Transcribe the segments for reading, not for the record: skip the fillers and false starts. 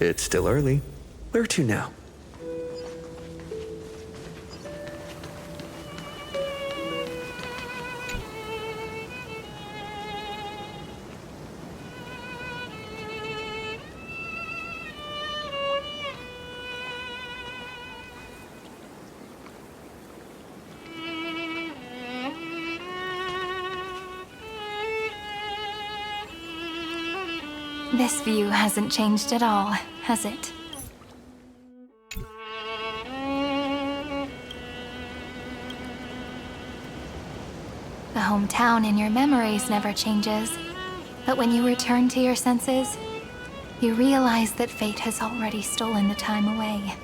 It's still early. Where to now? This view hasn't changed at all, has it? The hometown in your memories never changes, but when you return to your senses, you realize that fate has already stolen the time away.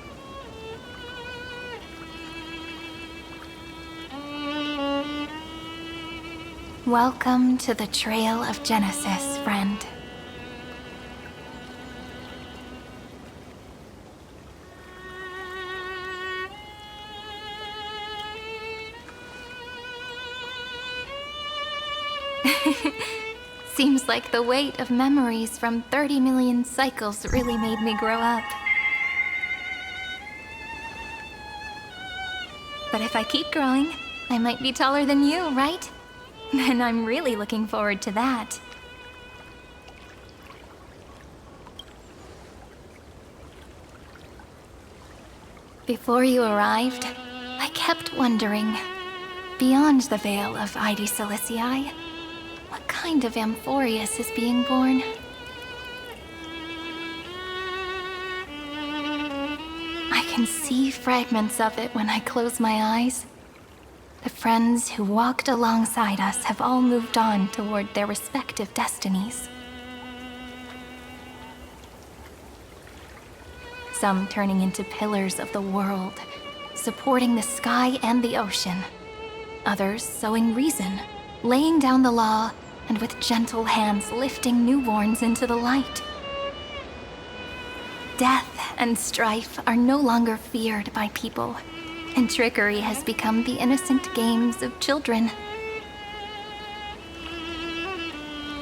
Welcome to the Trail of Genesis, friend. Seems like the weight of memories from 30 million cycles really made me grow up. But if I keep growing, I might be taller than you, right? Then I'm really looking forward to that. Before you arrived, I kept wondering, beyond the veil of Ide Silicii, what kind of Amphorius is being born? I can see fragments of it when I close my eyes. The friends who walked alongside us have all moved on toward their respective destinies. Some turning into pillars of the world, supporting the sky and the ocean. Others sowing reason, laying down the law, and with gentle hands lifting newborns into the light. Death and strife are no longer feared by people, and trickery has become the innocent games of children.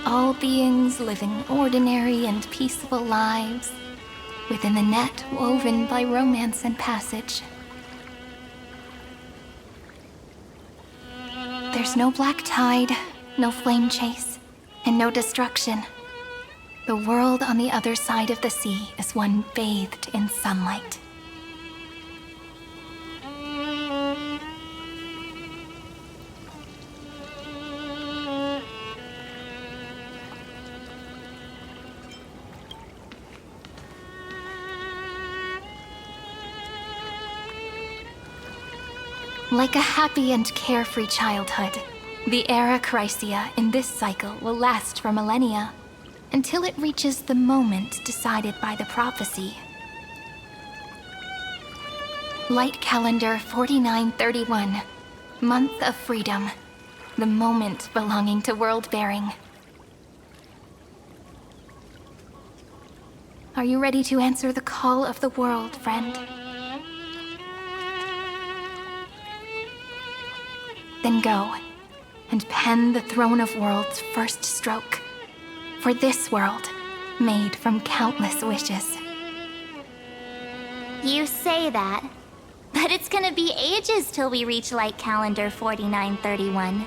All beings living ordinary and peaceful lives, within the net woven by romance and passage. There's no black tide, no flame chase, and no destruction. The world on the other side of the sea is one bathed in sunlight. Like a happy and carefree childhood, the era Chrysia in this cycle will last for millennia, until it reaches the moment decided by the prophecy. Light calendar 4931, month of freedom, the moment belonging to world-bearing. Are you ready to answer the call of the world, friend? Then go, and pen the Throne of Worlds' first stroke. For this world, made from countless wishes. You say that, but it's gonna be ages till we reach Light Calendar 4931.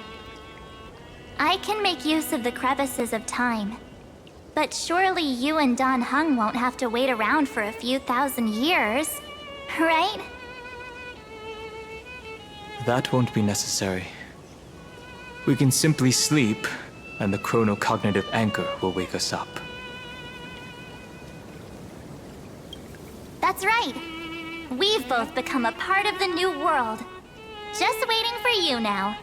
I can make use of the crevices of time, but surely you and Dan Heng won't have to wait around for a few thousand years, right? That won't be necessary. We can simply sleep, and the chronocognitive anchor will wake us up. That's right. We've both become a part of the new world. Just waiting for you now.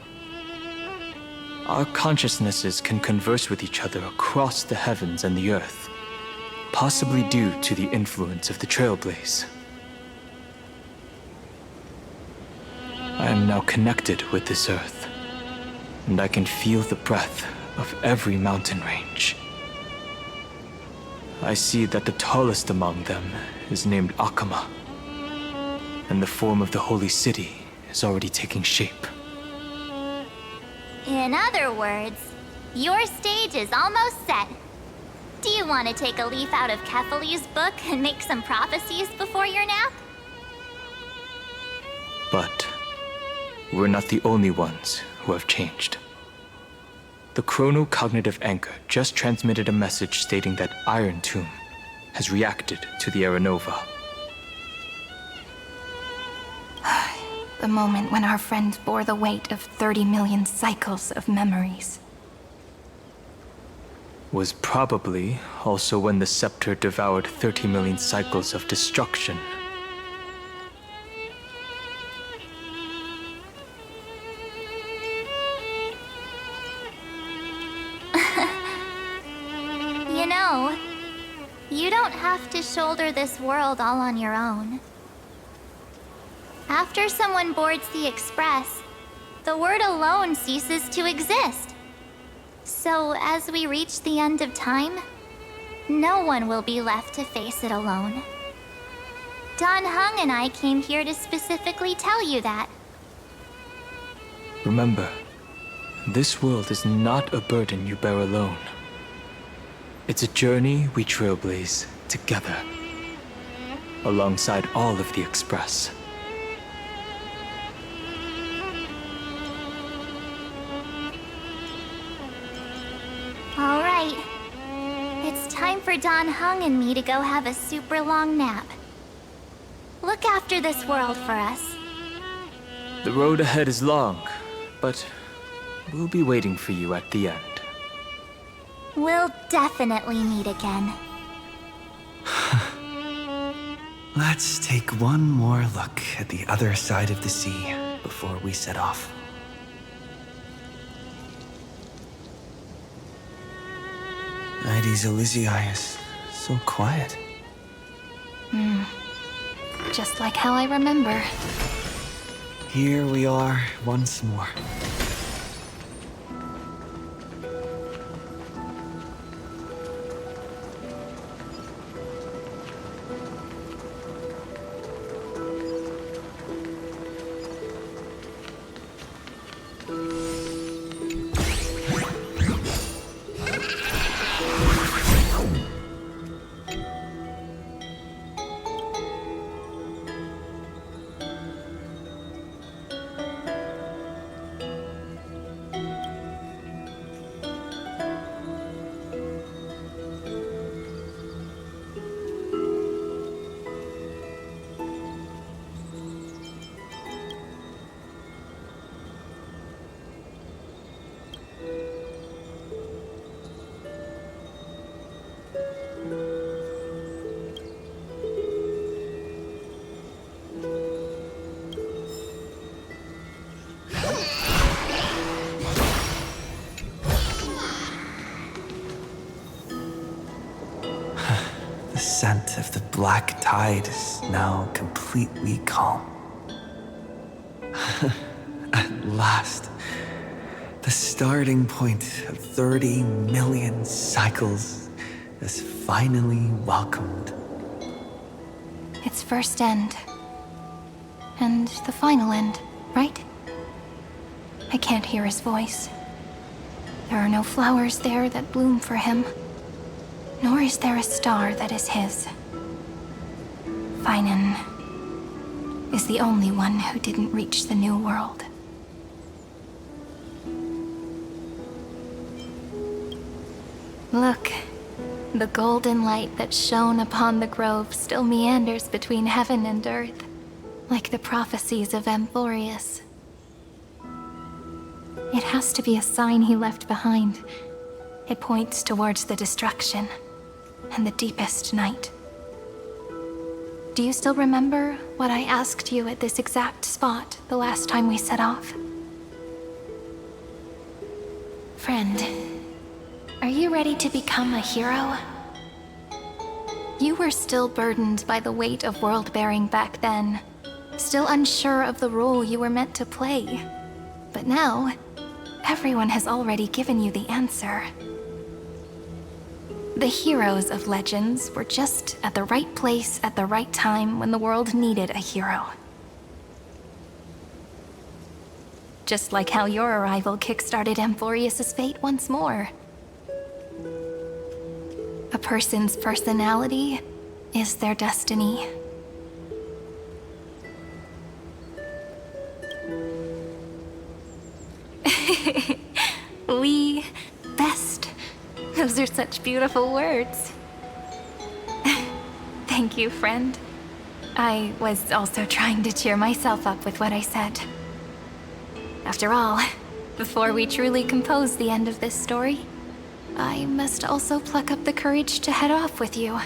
Our consciousnesses can converse with each other across the heavens and the earth, possibly due to the influence of the Trailblaze. I am now connected with this earth, and I can feel the breath of every mountain range. I see that the tallest among them is named Akama, and the form of the holy city is already taking shape. In other words, your stage is almost set. Do you want to take a leaf out of Kefali's book and make some prophecies before your nap? But we're not the only ones who have changed. The chrono-cognitive anchor just transmitted a message stating that Iron Tomb has reacted to the Era Nova. The moment when our friend bore the weight of 30 million cycles of memories. Was probably also when the scepter devoured 30 million cycles of destruction. You know, you don't have to shoulder this world all on your own. After someone boards the Express, the word alone ceases to exist. So, as we reach the end of time, no one will be left to face it alone. Don Hung and I came here to specifically tell you that. Remember, this world is not a burden you bear alone. It's a journey we trailblaze together, alongside all of the Express. All right. It's time for Don Hung and me to go have a super long nap. Look after this world for us. The road ahead is long, but we'll be waiting for you at the end. We'll definitely meet again. Let's take one more look at the other side of the sea before we set off. Ides Elysiae is so quiet. Just like how I remember. Here we are once more. The scent of the black tide is now completely calm. At last, the starting point of 30 million cycles is finally welcomed. Its first end. And the final end, right? I can't hear his voice. There are no flowers there that bloom for him. Nor is there a star that is his. Finan is the only one who didn't reach the new world. Look, the golden light that shone upon the grove still meanders between heaven and earth, like the prophecies of Amphorius. It has to be a sign he left behind. It points towards the destruction and the deepest night. Do you still remember what I asked you at this exact spot the last time we set off? Friend, are you ready to become a hero? You were still burdened by the weight of world-bearing back then, still unsure of the role you were meant to play. But now, everyone has already given you the answer. The heroes of legends were just at the right place at the right time when the world needed a hero. Just like how your arrival kickstarted Amphorius' fate once more. A person's personality is their destiny. We best. Those are such beautiful words. Thank you, friend. I was also trying to cheer myself up with what I said. After all, before we truly compose the end of this story, I must also pluck up the courage to head off with you.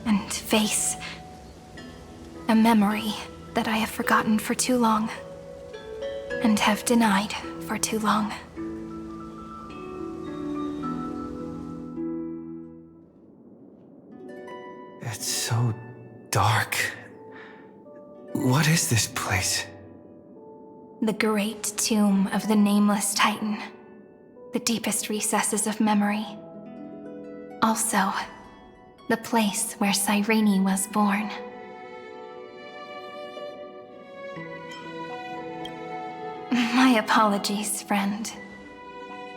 And face a memory that I have forgotten for too long, and have denied for too long. It's so dark. What is this place? The great tomb of the nameless Titan. The deepest recesses of memory. Also, the place where Cyrene was born. My apologies, friend.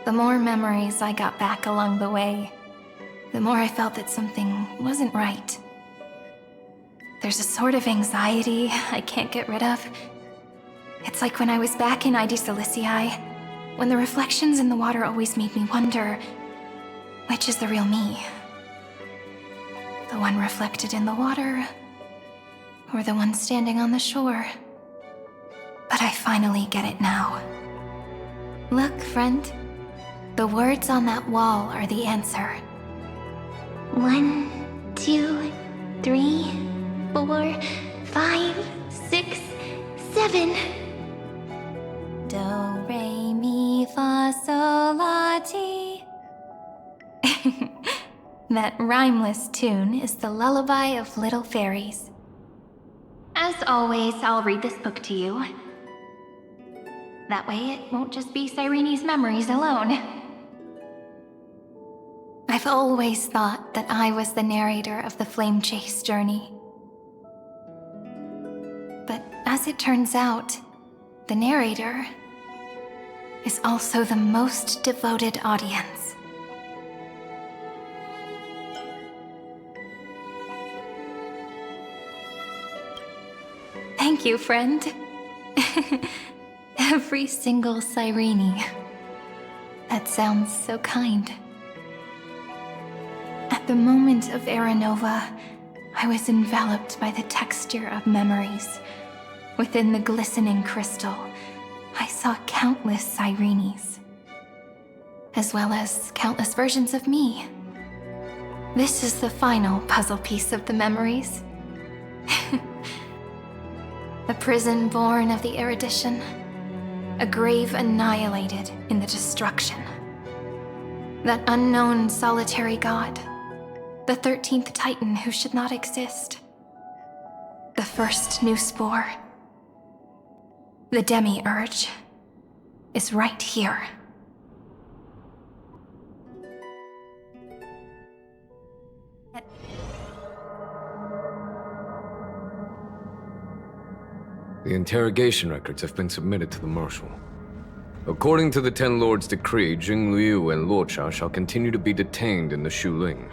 The more memories I got back along the way, the more I felt that something wasn't right. There's a sort of anxiety I can't get rid of. It's like when I was back in ID Silicii, when the reflections in the water always made me wonder, which is the real me? The one reflected in the water, or the one standing on the shore? But I finally get it now. Look, friend. The words on that wall are the answer. 1, 2, 3, 4, 5, 6, 7. Do, re, mi, fa, sol, la, ti. That rhymeless tune is the lullaby of little fairies. As always, I'll read this book to you. That way it won't just be Cyrene's memories alone. I've always thought that I was the narrator of the Flame Chase journey. But as it turns out, the narrator is also the most devoted audience. Thank you, friend. Every single Cyrene. That sounds so kind. At the moment of Aranova, I was enveloped by the texture of memories. Within the glistening crystal, I saw countless Cyrenes, as well as countless versions of me. This is the final puzzle piece of the memories. A prison born of the erudition, a grave annihilated in the destruction. That unknown solitary god, the 13th Titan who should not exist. The first new spore, the demiurge, is right here. The interrogation records have been submitted to the Marshal. According to the Ten Lords' decree, Jing Liu and Luocha shall continue to be detained in the Shuling.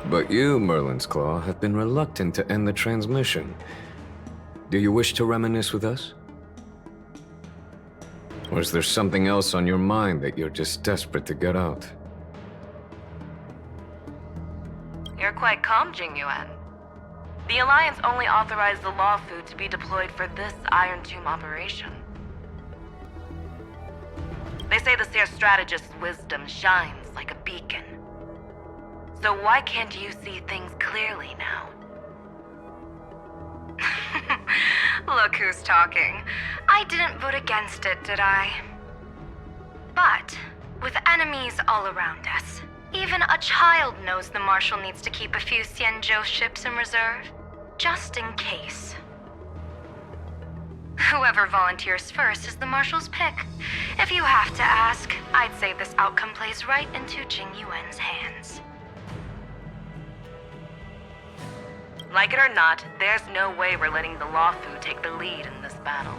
But you, Merlin's Claw, have been reluctant to end the transmission. Do you wish to reminisce with us? Or is there something else on your mind that you're just desperate to get out? You're quite calm, Jingyuan. The Alliance only authorized the Law Food to be deployed for this Iron Tomb operation. They say the Seer Strategist's wisdom shines like a beacon. So why can't you see things clearly now? Look who's talking. I didn't vote against it, did I? But, with enemies all around us, even a child knows the Marshal needs to keep a few Xianzhou ships in reserve, just in case. Whoever volunteers first is the Marshal's pick. If you have to ask, I'd say this outcome plays right into Jing Yuan's hands. Like it or not, there's no way we're letting the Law Food take the lead in this battle.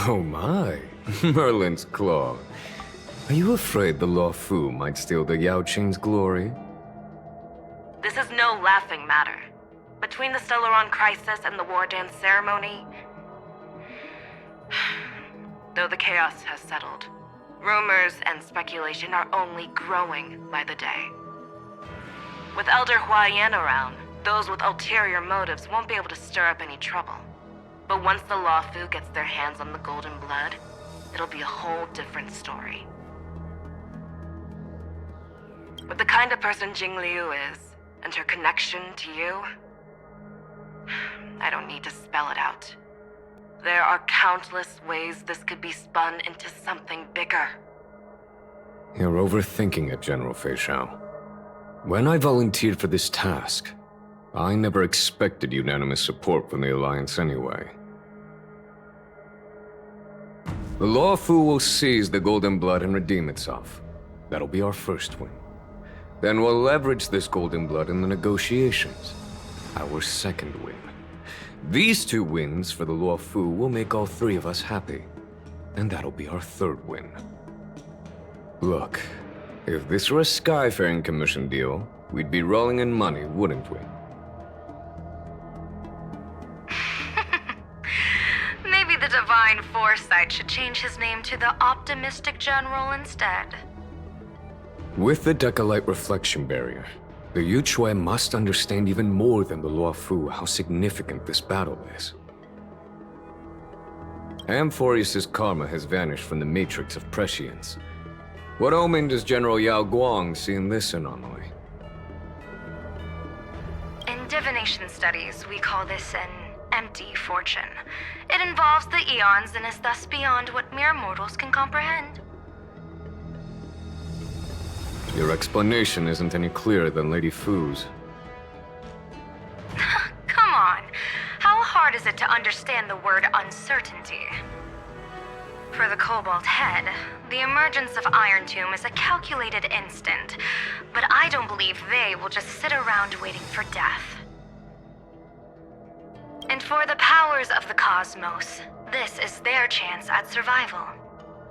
Oh my, Merlin's Claw. Are you afraid the Law Fu might steal the Yao Qing's glory? This is no laughing matter. Between the Stellaron crisis and the War Dance ceremony, though the chaos has settled, rumors and speculation are only growing by the day. With Elder Huaiyan around, those with ulterior motives won't be able to stir up any trouble. But once the Law Fu gets their hands on the golden blood, it'll be a whole different story. With the kind of person Jing Liu is, and her connection to you, I don't need to spell it out. There are countless ways this could be spun into something bigger. You're overthinking it, General Fei Shao. When I volunteered for this task, I never expected unanimous support from the Alliance anyway. The Law Fu will seize the Golden Blood and redeem itself. That'll be our first win. Then we'll leverage this Golden Blood in the negotiations. Our second win. These 2 wins for the Law Fu will make all 3 of us happy. And that'll be our third win. Look, if this were a Skyfaring Commission deal, we'd be rolling in money, wouldn't we? Maybe the Divine Foresight should change his name to the Optimistic General instead. With the Decalite Reflection Barrier, the Yuchue must understand even more than the Law Fu how significant this battle is. Amphorius' karma has vanished from the matrix of prescience. What omen does General Yao Guang see in this anomaly? In divination studies, we call this an empty fortune. It involves the eons and is thus beyond what mere mortals can comprehend. Your explanation isn't any clearer than Lady Fu's. Come on. How hard is it to understand the word uncertainty? For the Cobalt Head, the emergence of Iron Tomb is a calculated instant, but I don't believe they will just sit around waiting for death. And for the powers of the cosmos, this is their chance at survival,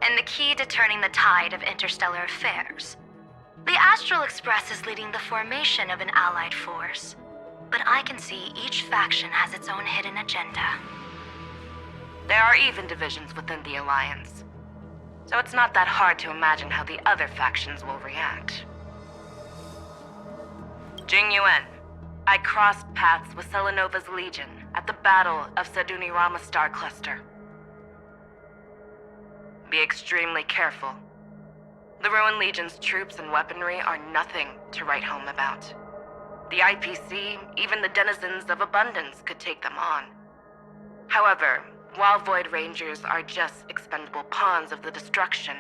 and the key to turning the tide of interstellar affairs. The Astral Express is leading the formation of an allied force, but I can see each faction has its own hidden agenda. There are even divisions within the Alliance, so it's not that hard to imagine how the other factions will react. Jing Yuan, I crossed paths with Selenova's Legion at the Battle of Sedunirama Star Cluster. Be extremely careful. The Ruined Legion's troops and weaponry are nothing to write home about. The IPC, even the denizens of Abundance, could take them on. However, while Void Rangers are just expendable pawns of the destruction,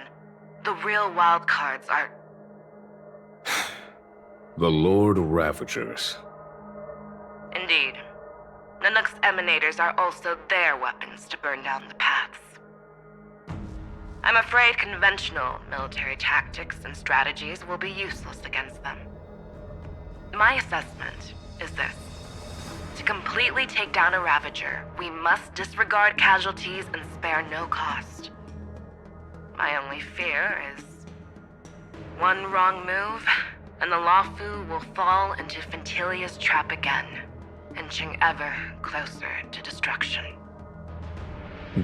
the real wildcards are... The Lord Ravagers. Indeed. Nanook's emanators are also their weapons to burn down the paths. I'm afraid conventional military tactics and strategies will be useless against them. My assessment is this. To completely take down a Ravager, we must disregard casualties and spare no cost. My only fear is one wrong move, and the Law Fu will fall into Fintilia's trap again, inching ever closer to destruction.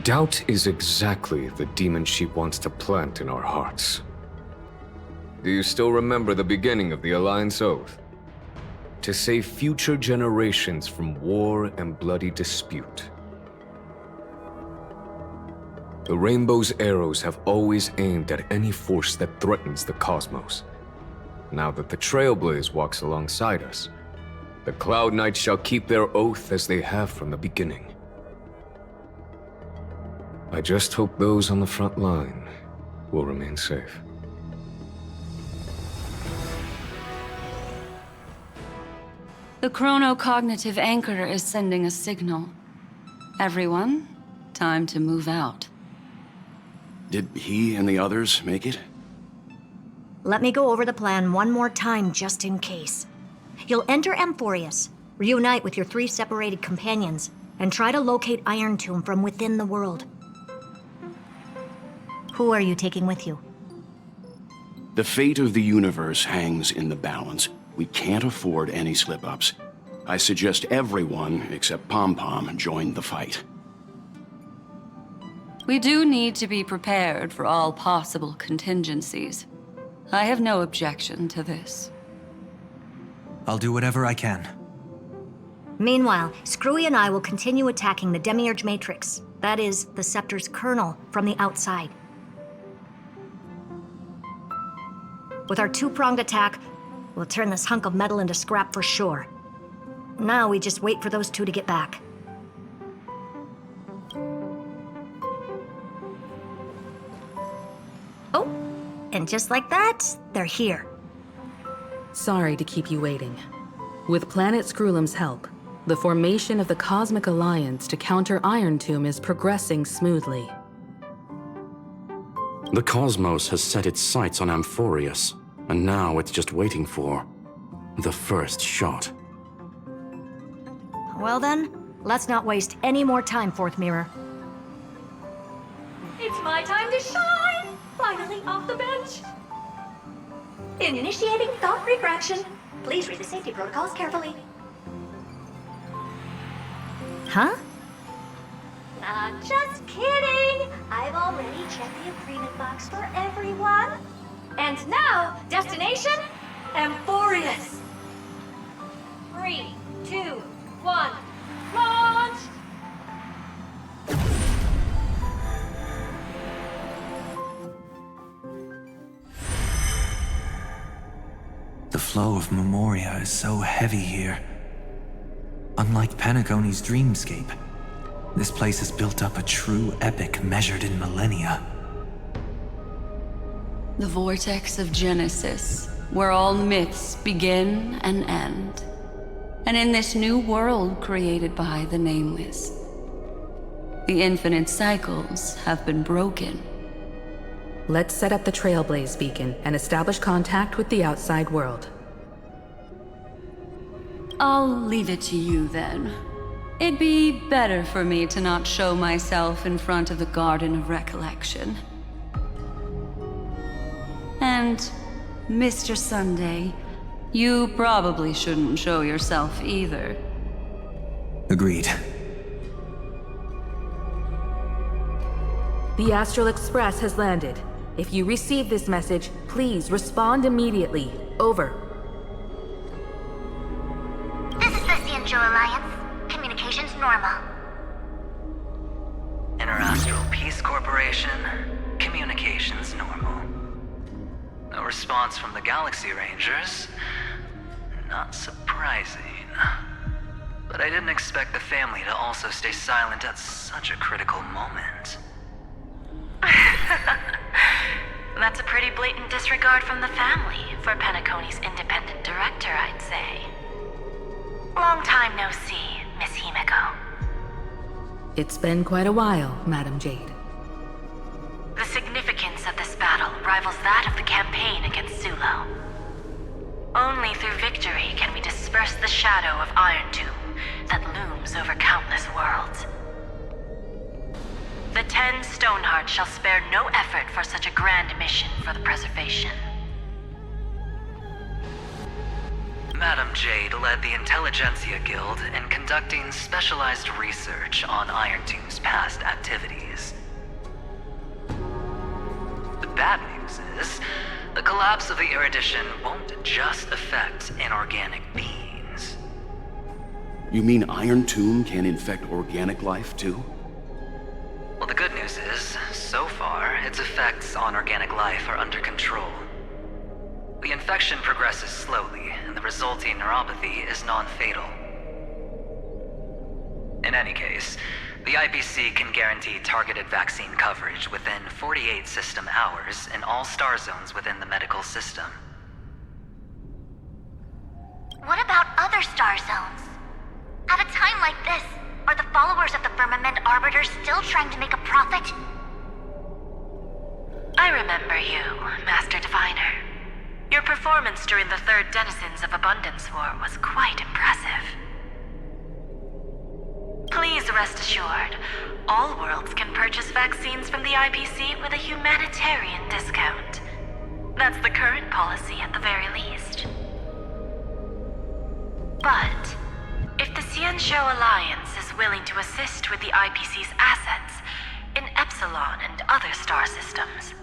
Doubt is exactly the demon she wants to plant in our hearts. Do you still remember the beginning of the Alliance Oath? To save future generations from war and bloody dispute. The Rainbow's arrows have always aimed at any force that threatens the cosmos. Now that the Trailblaze walks alongside us, the Cloud Knights shall keep their oath as they have from the beginning. I just hope those on the front line will remain safe. The chronocognitive anchor is sending a signal. Everyone, time to move out. Did he and the others make it? Let me go over the plan one more time just in case. You'll enter Amphorius, reunite with your 3 separated companions, and try to locate Iron Tomb from within the world. Who are you taking with you? The fate of the universe hangs in the balance. We can't afford any slip-ups. I suggest everyone, except Pom-Pom, join the fight. We do need to be prepared for all possible contingencies. I have no objection to this. I'll do whatever I can. Meanwhile, Screwy and I will continue attacking the Demiurge Matrix. That is, the Scepter's kernel from the outside. With our two-pronged attack, we'll turn this hunk of metal into scrap for sure. Now we just wait for those two to get back. Oh, and just like that, they're here. Sorry to keep you waiting. With Planet Screwlum's help, the formation of the Cosmic Alliance to counter Iron Tomb is progressing smoothly. The cosmos has set its sights on Amphorius, and now it's just waiting for the first shot. Well then, let's not waste any more time, Fourth Mirror. It's my time to shine! Finally off the bench! Initiating thought refraction. Please read the safety protocols carefully. Huh? Just kidding! I've already checked the agreement box for everyone. And now, destination, Amphorius. 3, 2, 1, launch! The flow of Memoria is so heavy here. Unlike Penacony's dreamscape, this place has built up a true epic measured in millennia. The vortex of Genesis, where all myths begin and end. And in this new world created by the Nameless, the infinite cycles have been broken. Let's set up the Trailblaze beacon and establish contact with the outside world. I'll leave it to you then. It'd be better for me to not show myself in front of the Garden of Recollection. And, Mr. Sunday, you probably shouldn't show yourself either. Agreed. The Astral Express has landed. If you receive this message, please respond immediately. Over. This is the Cianjo Alliance. Communications normal. Interastral Peace Corporation, communications normal. No response from the Galaxy Rangers. Not surprising. But I didn't expect the family to also stay silent at such a critical moment. That's a pretty blatant disregard from the family for Penacony's independent director, I'd say. Long time no see, Miss Himiko. It's been quite a while, Madam Jade. The significance of this battle rivals that of the campaign against Sulo. Only through victory can we disperse the shadow of Iron Tomb that looms over countless worlds. The 10 Stonehearts shall spare no effort for such a grand mission for the preservation. Madam Jade led the Intelligentsia Guild in conducting specialized research on Iron Tomb's past activities. The bad news is, the collapse of the Erudition won't just affect inorganic beings. You mean Iron Tomb can infect organic life, too? Well, the good news is, so far, its effects on organic life are under control. The infection progresses slowly, and the resulting neuropathy is non-fatal. In any case, the IPC can guarantee targeted vaccine coverage within 48 system hours in all star zones within the medical system. What about other star zones? At a time like this, are the followers of the Firmament Arbiter still trying to make a profit? I remember you, Master Diviner. Your performance during the Third Denizens of Abundance War was quite impressive. Please rest assured, all worlds can purchase vaccines from the IPC with a humanitarian discount. That's the current policy at the very least. But if the Xianzhou Alliance is willing to assist with the IPC's assets in Epsilon and other star systems,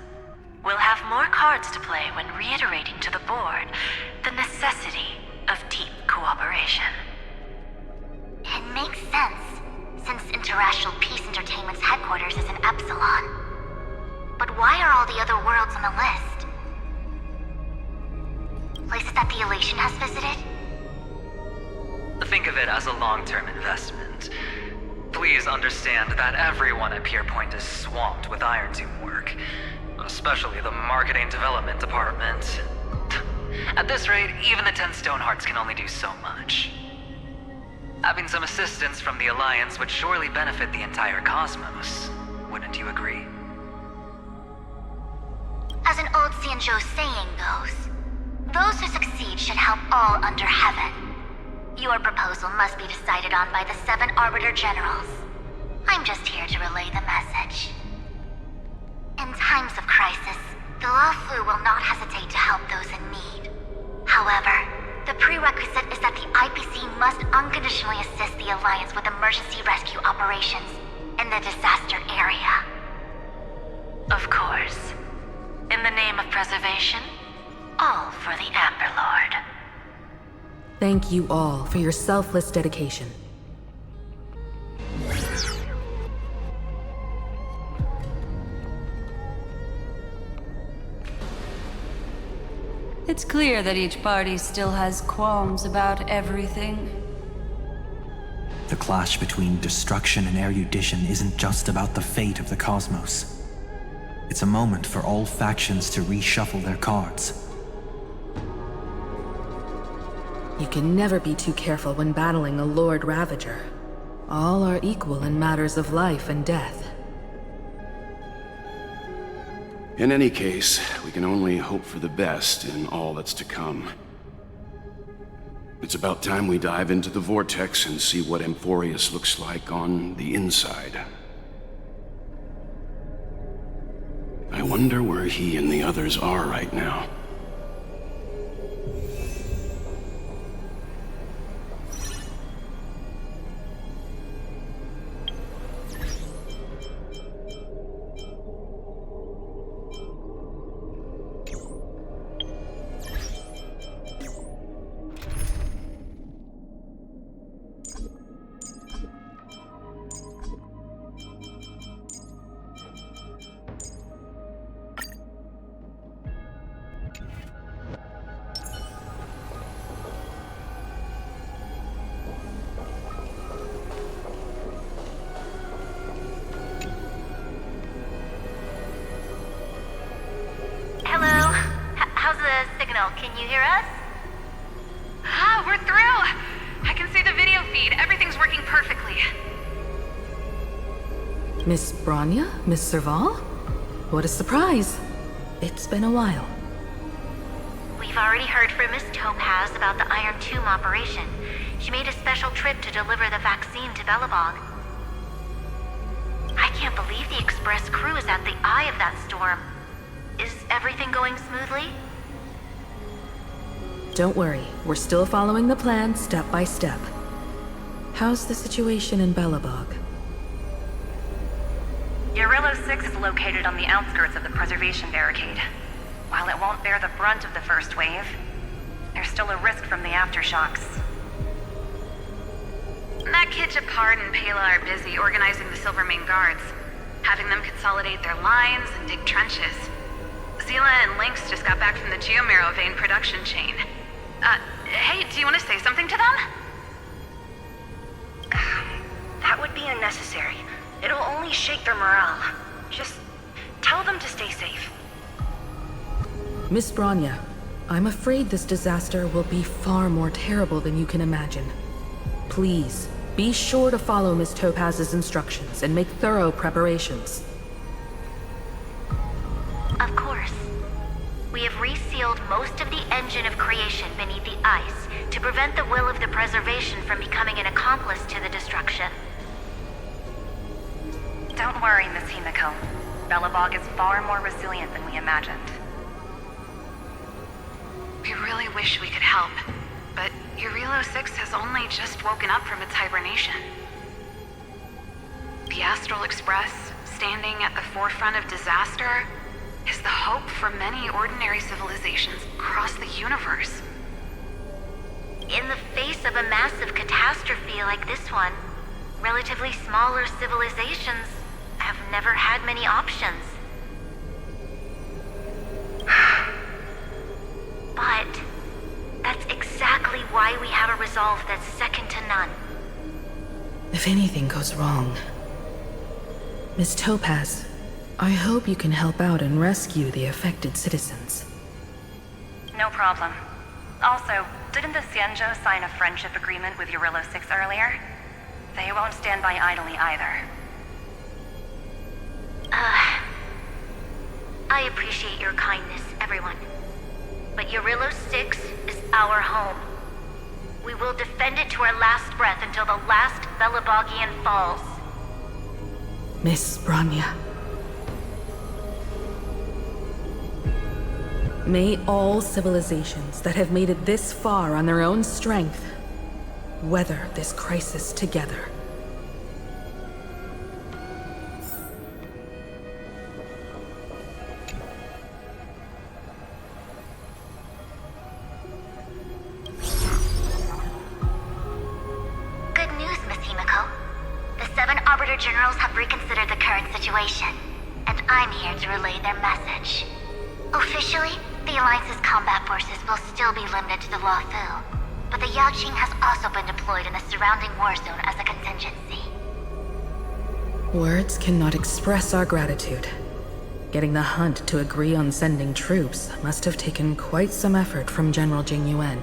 we'll have more cards to play when reiterating to the board the necessity of deep cooperation. It makes sense, since Interracial Peace Entertainment's headquarters is in Epsilon. But why are all the other worlds on the list? Places that the Elation has visited? Think of it as a long-term investment. Please understand that everyone at Pierpoint is swamped with Iron Tomb work, especially the marketing development department. At this rate, even the 10 Stonehearts can only do so much. Having some assistance from the Alliance would surely benefit the entire cosmos. Wouldn't you agree? As an old Xianzhou saying goes, those who succeed should help all under heaven. Your proposal must be decided on by the 7 Arbiter Generals. I'm just here to relay the message. In times of crisis, the Luofu will not hesitate to help those in need. However, the prerequisite is that the IPC must unconditionally assist the Alliance with emergency rescue operations in the disaster area. Of course. In the name of preservation, all for the Amber Lord. Thank you all for your selfless dedication. It's clear that each party still has qualms about everything. The clash between destruction and erudition isn't just about the fate of the cosmos. It's a moment for all factions to reshuffle their cards. You can never be too careful when battling a Lord Ravager. All are equal in matters of life and death. In any case, we can only hope for the best in all that's to come. It's about time we dive into the vortex and see what Amphorius looks like on the inside. I wonder where he and the others are right now. Can you hear us? Ah, we're through! I can see the video feed. Everything's working perfectly. Miss Bronya? Miss Serval? What a surprise. It's been a while. We've already heard from Miss Topaz about the Iron Tomb operation. She made a special trip to deliver the vaccine to Belobog. I can't believe the Express crew is at the eye of that storm. Is everything going smoothly? Don't worry, we're still following the plan step by step. How's the situation in Belobog? Yarillo 6 is located on the outskirts of the preservation barricade. While it won't bear the brunt of the first wave, there's still a risk from the aftershocks. That kid Japard and Pela are busy organizing the Silvermane Guards, having them consolidate their lines and dig trenches. Zila and Lynx just got back from the Geomarrow vein production chain. Hey, do you want to say something to them? That would be unnecessary. It'll only shake their morale. Just tell them to stay safe. Miss Bronya, I'm afraid this disaster will be far more terrible than you can imagine. Please, be sure to follow Miss Topaz's instructions and make thorough preparations. Of course. We have resealed most of the engine of creation beneath the ice to prevent the will of the preservation from becoming an accomplice to the destruction. Don't worry, Miss Himiko. Belobog is far more resilient than we imagined. We really wish we could help, but Eurilo 6 has only just woken up from its hibernation. The Astral Express, standing at the forefront of disaster, is the hope for many ordinary civilizations across the universe. In the face of a massive catastrophe like this one, relatively smaller civilizations have never had many options. But that's exactly why we have a resolve that's second to none. If anything goes wrong... Miss Topaz, I hope you can help out and rescue the affected citizens. No problem. Also, didn't the Xianzhou sign a friendship agreement with Eurilo 6 earlier? They won't stand by idly either. I appreciate your kindness, everyone. But Eurilo 6 is our home. We will defend it to our last breath until the last Belobogian falls. Miss Bronya. May all civilizations that have made it this far on their own strength weather this crisis together. Good news, Miss Himiko. The 7 Arbiter Generals have reconsidered the current situation, and I'm here to relay their message. Officially, the Alliance's combat forces will still be limited to the Luofu, but the Yaoqing has also been deployed in the surrounding war zone as a contingency. Words cannot express our gratitude. Getting the Hunt to agree on sending troops must have taken quite some effort from General Jing Yuan.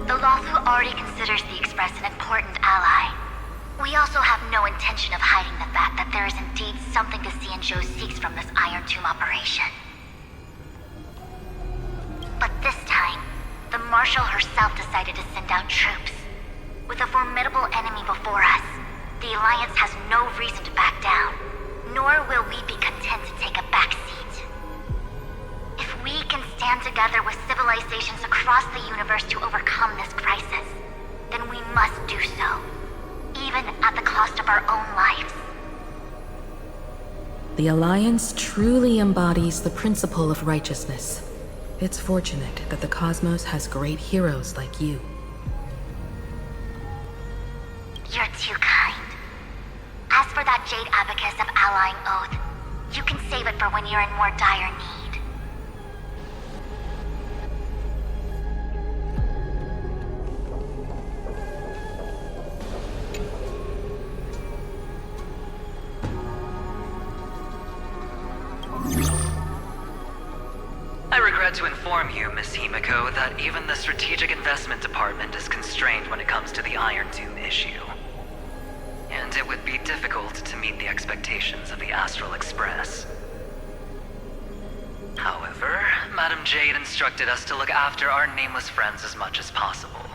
The Luofu already considers the Express an important ally. We also have no intention of hiding the fact that there is indeed something the Xianzhou seeks from this Iron Tomb operation. But this time, the Marshal herself decided to send out troops. With a formidable enemy before us, the Alliance has no reason to back down, nor will we be content to take a back seat. If we can stand together with civilizations across the universe to overcome this crisis, then we must do so, even at the cost of our own lives. The Alliance truly embodies the principle of righteousness. It's fortunate that the cosmos has great heroes like you. You're too kind. As for that Jade Abacus of Allying Oath, you can save it for when you're in more dire need. I regret to inform you, Miss Himiko, that even the Strategic Investment Department is constrained when it comes to the Iron Tomb issue. And it would be difficult to meet the expectations of the Astral Express. However, Madam Jade instructed us to look after our nameless friends as much as possible.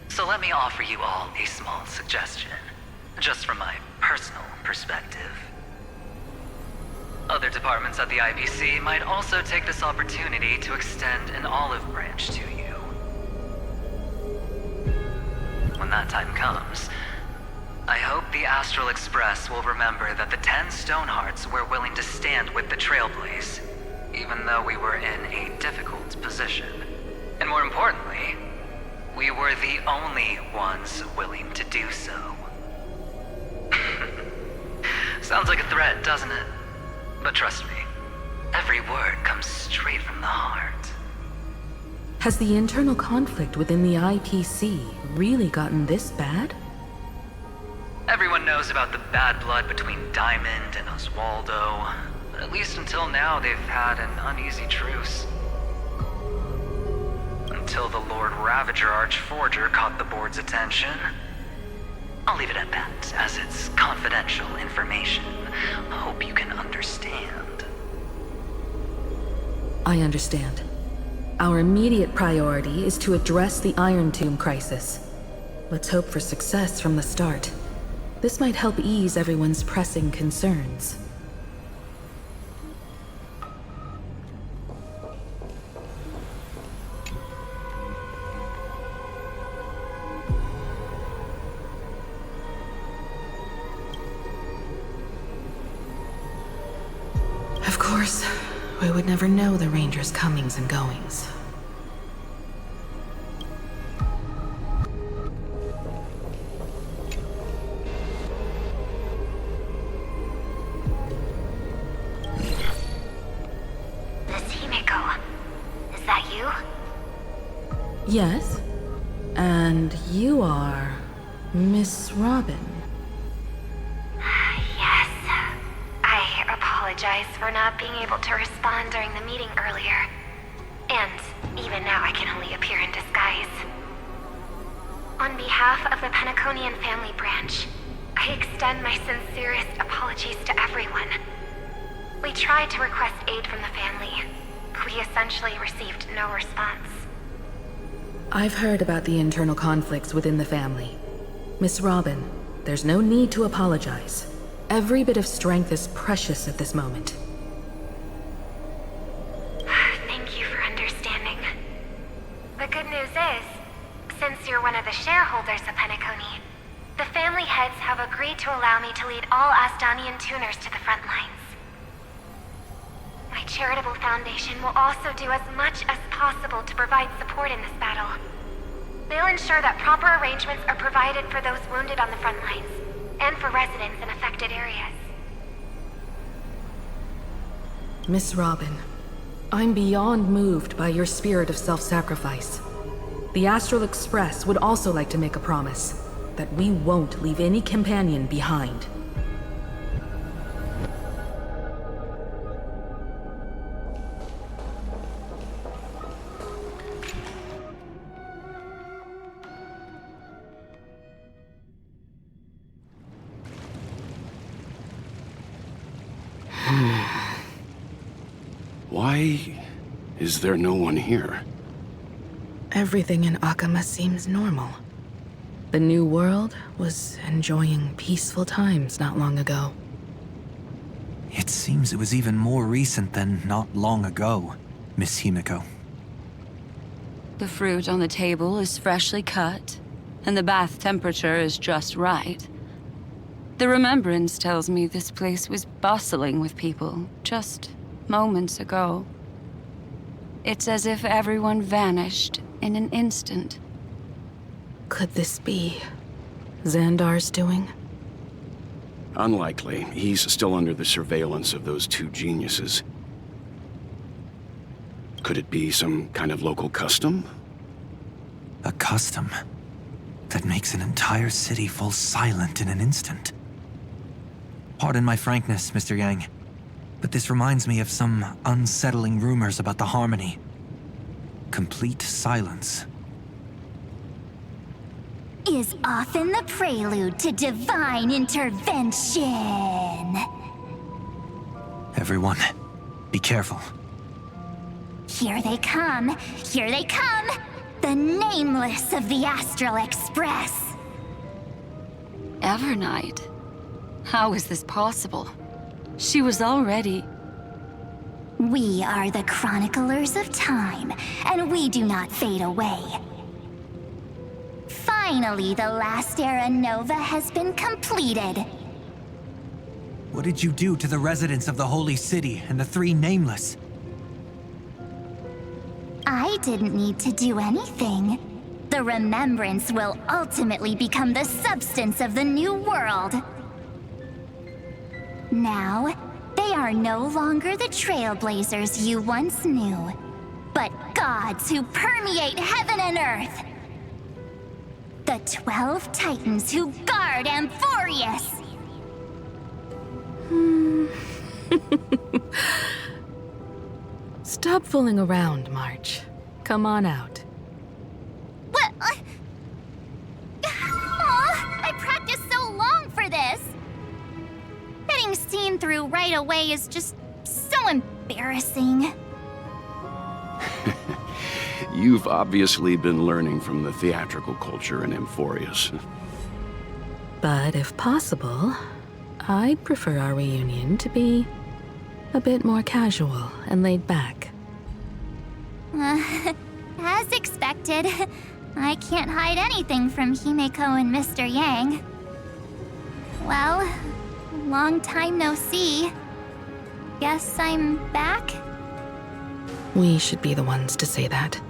So let me offer you all a small suggestion, just from my personal perspective. Other departments at the IBC might also take this opportunity to extend an olive branch to you. When that time comes, I hope the Astral Express will remember that the 10 Stonehearts were willing to stand with the Trailblaze, even though we were in a difficult position. And more importantly, we were the only ones willing to do so. Sounds like a threat, doesn't it? But trust me, every word comes straight from the heart. Has the internal conflict within the IPC really gotten this bad? Everyone knows about the bad blood between Diamond and Oswaldo, but at least until now they've had an uneasy truce. Until the Lord Ravager Archforger caught the board's attention. I'll leave it at that, as it's confidential information. Hope you can understand. I understand. Our immediate priority is to address the Iron Tomb crisis. Let's hope for success from the start. This might help ease everyone's pressing concerns. Of course, we would never know the Rangers' comings and goings. Yes, and you are Miss Robin. Yes. I apologize for not being able to respond during the meeting earlier. And even now I can only appear in disguise. On behalf of the Penaconian family branch, I extend my sincerest apologies to everyone. We tried to request aid from the family, but we essentially received no response. I've heard about the internal conflicts within the family. Miss Robin, there's no need to apologize. Every bit of strength is precious at this moment. Thank you for understanding. The good news is, since you're one of the shareholders of Penacony, the family heads have agreed to allow me to lead all Astonian tuners to the front lines. My charitable foundation will also do as much as possible to provide support in this battle. They'll ensure that proper arrangements are provided for those wounded on the front lines, and for residents in affected areas. Miss Robin, I'm beyond moved by your spirit of self-sacrifice. The Astral Express would also like to make a promise that we won't leave any companion behind. Why is there no one here? Everything in Akama seems normal. The New World was enjoying peaceful times not long ago. It seems it was even more recent than not long ago, Miss Himiko. The fruit on the table is freshly cut, and the bath temperature is just right. The remembrance tells me this place was bustling with people just moments ago. It's as if everyone vanished in an instant. Could this be Xandar's doing? Unlikely. He's still under the surveillance of those two geniuses. Could it be some kind of local custom? A custom that makes an entire city fall silent in an instant. Pardon my frankness, Mr. Yang, but this reminds me of some unsettling rumors about the Harmony. Complete silence. Is often the prelude to divine intervention. Everyone, be careful. Here they come! Here they come! The Nameless of the Astral Express! Evernight? How is this possible? She was already... We are the Chroniclers of Time, and we do not fade away. Finally, the last era Nova has been completed. What did you do to the residents of the Holy City and the three Nameless? I didn't need to do anything. The remembrance will ultimately become the substance of the new world. Now, they are no longer the trailblazers you once knew, but gods who permeate heaven and earth. The 12 Titans who guard Amphorius. Stop fooling around, March. Come on out. What? I practiced so long for this. Getting seen through right away is just so embarrassing. You've obviously been learning from the theatrical culture in Amphorius. But if possible, I'd prefer our reunion to be a bit more casual and laid back. As expected, I can't hide anything from Himeko and Mr. Yang. Well, long time no see. Guess I'm back? We should be the ones to say that.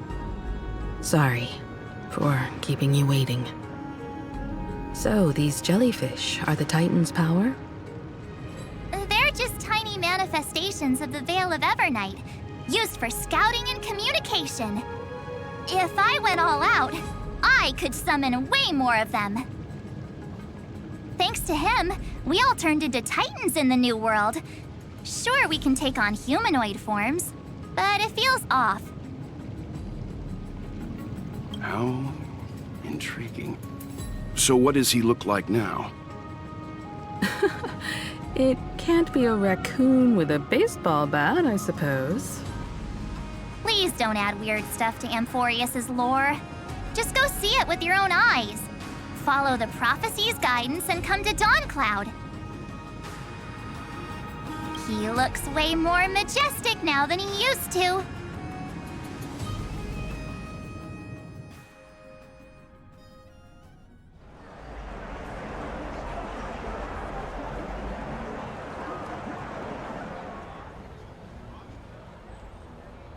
Sorry for keeping you waiting. So, these jellyfish are the Titan's power? They're just tiny manifestations of the Veil of Evernight, used for scouting and communication. If I went all out, I could summon way more of them. Thanks to him, we all turned into Titans in the new world. Sure, we can take on humanoid forms, but it feels off. How intriguing. So what does he look like now? It can't be a raccoon with a baseball bat, I suppose. Please don't add weird stuff to Amphorius's lore. Just go see it with your own eyes. Follow the prophecy's guidance and come to Dawncloud. He looks way more majestic now than he used to.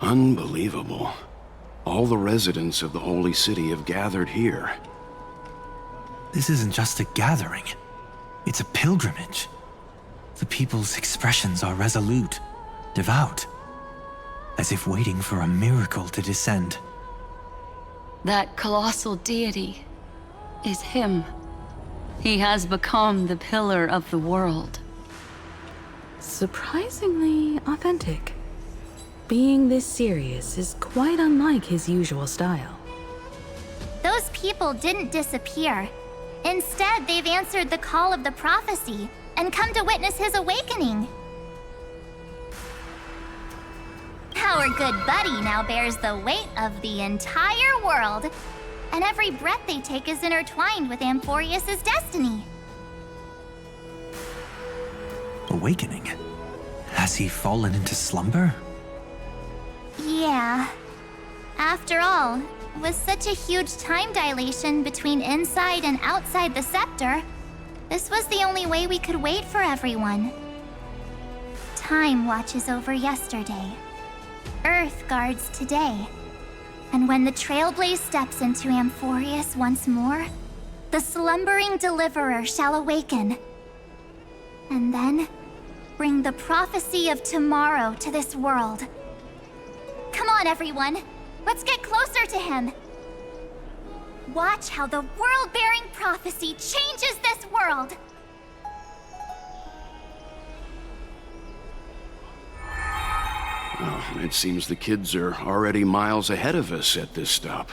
Unbelievable. All the residents of the Holy City have gathered here. This isn't just a gathering. It's a pilgrimage. The people's expressions are resolute, devout, as if waiting for a miracle to descend. That colossal deity is him. He has become the pillar of the world. Surprisingly authentic. Being this serious is quite unlike his usual style. Those people didn't disappear. Instead, they've answered the call of the prophecy and come to witness his awakening. Our good buddy now bears the weight of the entire world, and every breath they take is intertwined with Amphorius's destiny. Awakening? Has he fallen into slumber? Yeah. After all, with such a huge time dilation between inside and outside the scepter, this was the only way we could wait for everyone. Time watches over yesterday. Earth guards today. And when the Trailblaze steps into Amphorius once more, the slumbering deliverer shall awaken. And then, bring the prophecy of tomorrow to this world. Come on, everyone. Let's get closer to him. Watch how the world-bearing prophecy changes this world. Oh, it seems the kids are already miles ahead of us at this stop.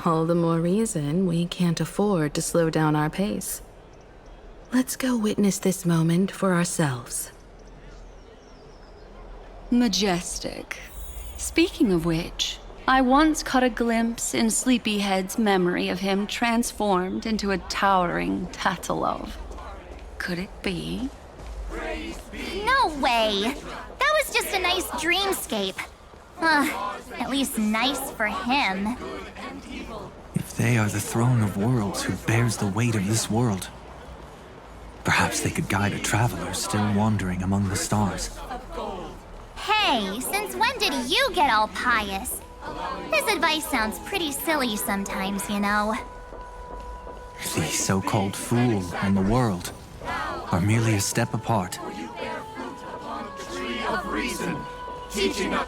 All the more reason we can't afford to slow down our pace. Let's go witness this moment for ourselves. Majestic. Speaking of which, I once caught a glimpse in Sleepyhead's memory of him transformed into a towering Tatalov. Could it be? No way! That was just a nice dreamscape. At least nice for him. If they are the throne of worlds who bears the weight of this world, perhaps they could guide a traveler still wandering among the stars. Hey, since when did you get all pious? His advice sounds pretty silly sometimes, you know. The so-called fool and the world are merely a step apart. Of reason, teaching us.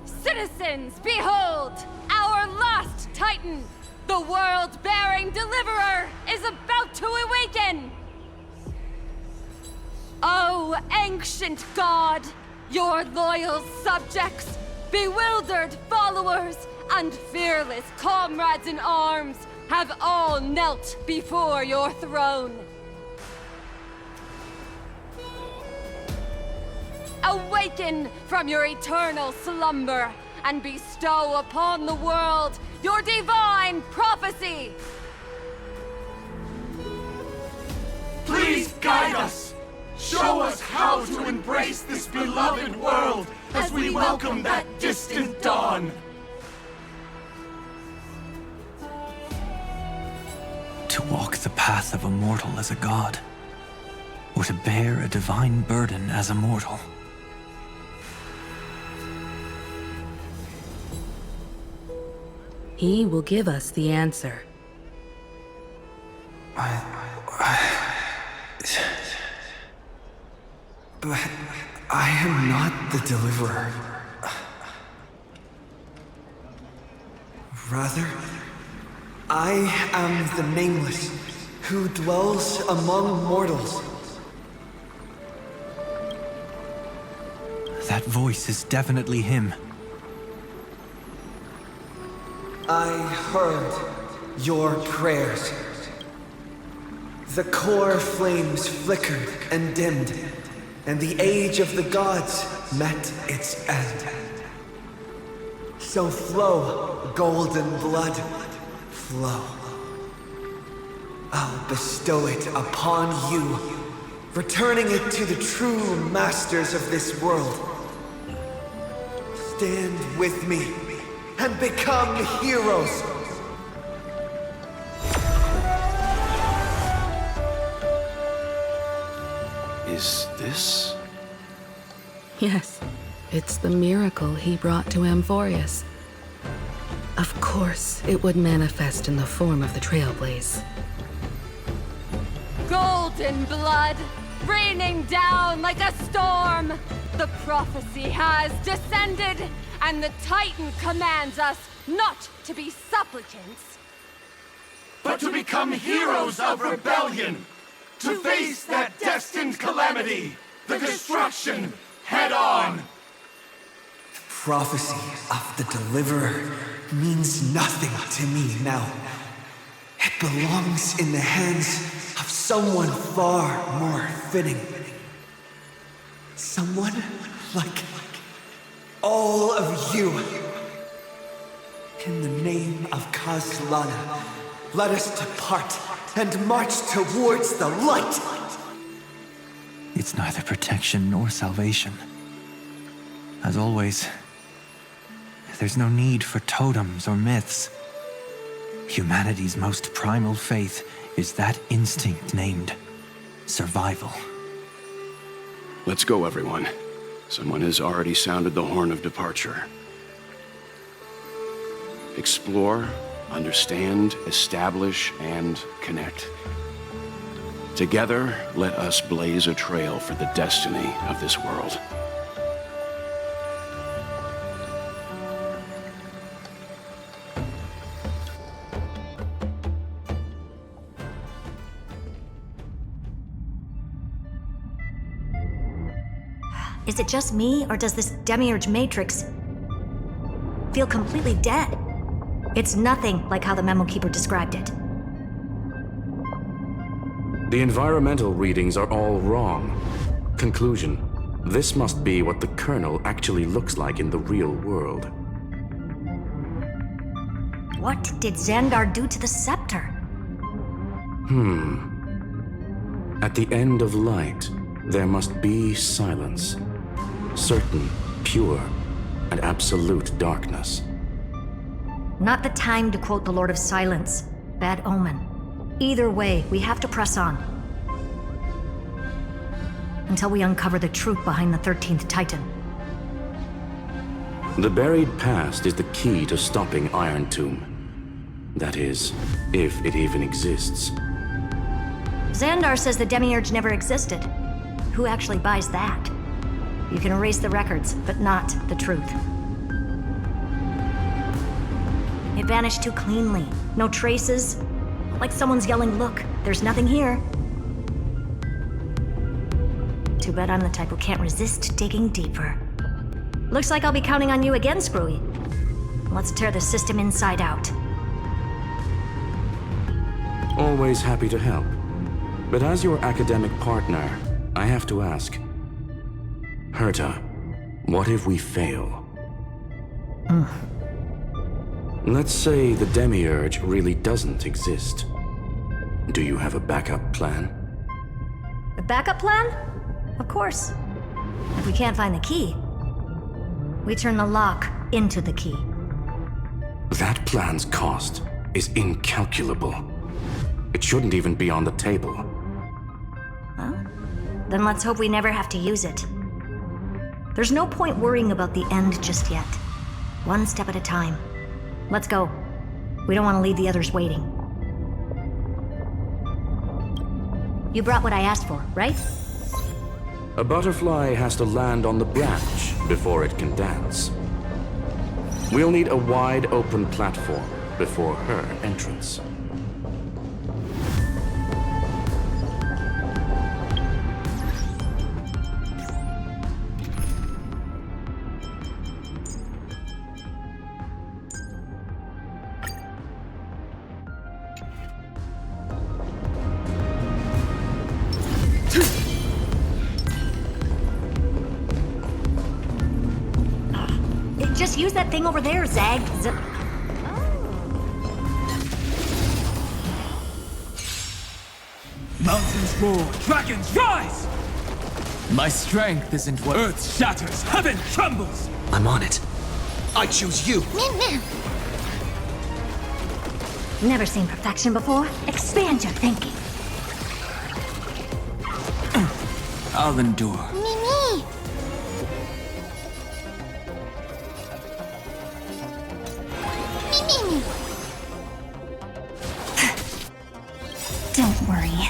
Citizens, behold! Our last Titan, the world-bearing deliverer, is about to awaken! Oh, ancient god! Your loyal subjects, bewildered followers, and fearless comrades in arms have all knelt before your throne. Awaken from your eternal slumber and bestow upon the world your divine prophecy! Please guide us! Show us how to embrace this beloved world as we welcome that distant dawn! To walk the path of a mortal as a god, or to bear a divine burden as a mortal. He will give us the answer. But I am not the deliverer. Rather, I am the Nameless, who dwells among mortals. That voice is definitely him. I heard your prayers. The core flames flickered and dimmed, and the age of the gods met its end. So flow, golden blood, flow. I'll bestow it upon you, returning it to the true masters of this world. Stand with me and become heroes. Is this? Yes, it's the miracle he brought to Amphorius. Of course, it would manifest in the form of the Trailblaze. Golden blood, raining down like a storm! The prophecy has descended, and the Titan commands us not to be supplicants, but to become heroes of rebellion! To face that destined calamity, the destruction, head on! The prophecy of the Deliverer means nothing to me now. It belongs in the hands of someone far more fitting. Someone like all of you. In the name of Kazlana, let us depart and march towards the light! It's neither protection nor salvation. As always, there's no need for totems or myths. Humanity's most primal faith is that instinct named survival. Let's go, everyone. Someone has already sounded the horn of departure. Explore, understand, establish, and connect. Together, let us blaze a trail for the destiny of this world. Is it just me, or does this Demiurge Matrix feel completely dead? It's nothing like how the Memo Keeper described it. The environmental readings are all wrong. Conclusion: this must be what the kernel actually looks like in the real world. What did Xandar do to the scepter? At the end of light, there must be silence. Certain, pure, and absolute darkness. Not the time to quote the Lord of Silence. Bad omen. Either way, we have to press on. Until we uncover the truth behind the 13th Titan. The buried past is the key to stopping Iron Tomb. That is, if it even exists. Xandar says the Demiurge never existed. Who actually buys that? You can erase the records, but not the truth. It vanished too cleanly. No traces. Like someone's yelling, "Look, there's nothing here." Too bad I'm the type who can't resist digging deeper. Looks like I'll be counting on you again, Screwy. Let's tear the system inside out. Always happy to help. But as your academic partner, I have to ask. Herta, what if we fail? Let's say the Demiurge really doesn't exist. Do you have a backup plan? A backup plan? Of course. If we can't find the key, we turn the lock into the key. That plan's cost is incalculable. It shouldn't even be on the table. Well, then let's hope we never have to use it. There's no point worrying about the end just yet. One step at a time. Let's go. We don't want to leave the others waiting. You brought what I asked for, right? A butterfly has to land on the branch before it can dance. We'll need a wide open platform before her entrance. Just use that thing over there, Zag. Mountains roar, dragons rise! My strength isn't what earth shatters, heaven trembles! I'm on it. I choose you! Never seen perfection before. Expand your thinking. I'll endure. Mimi! Mimi! Don't worry.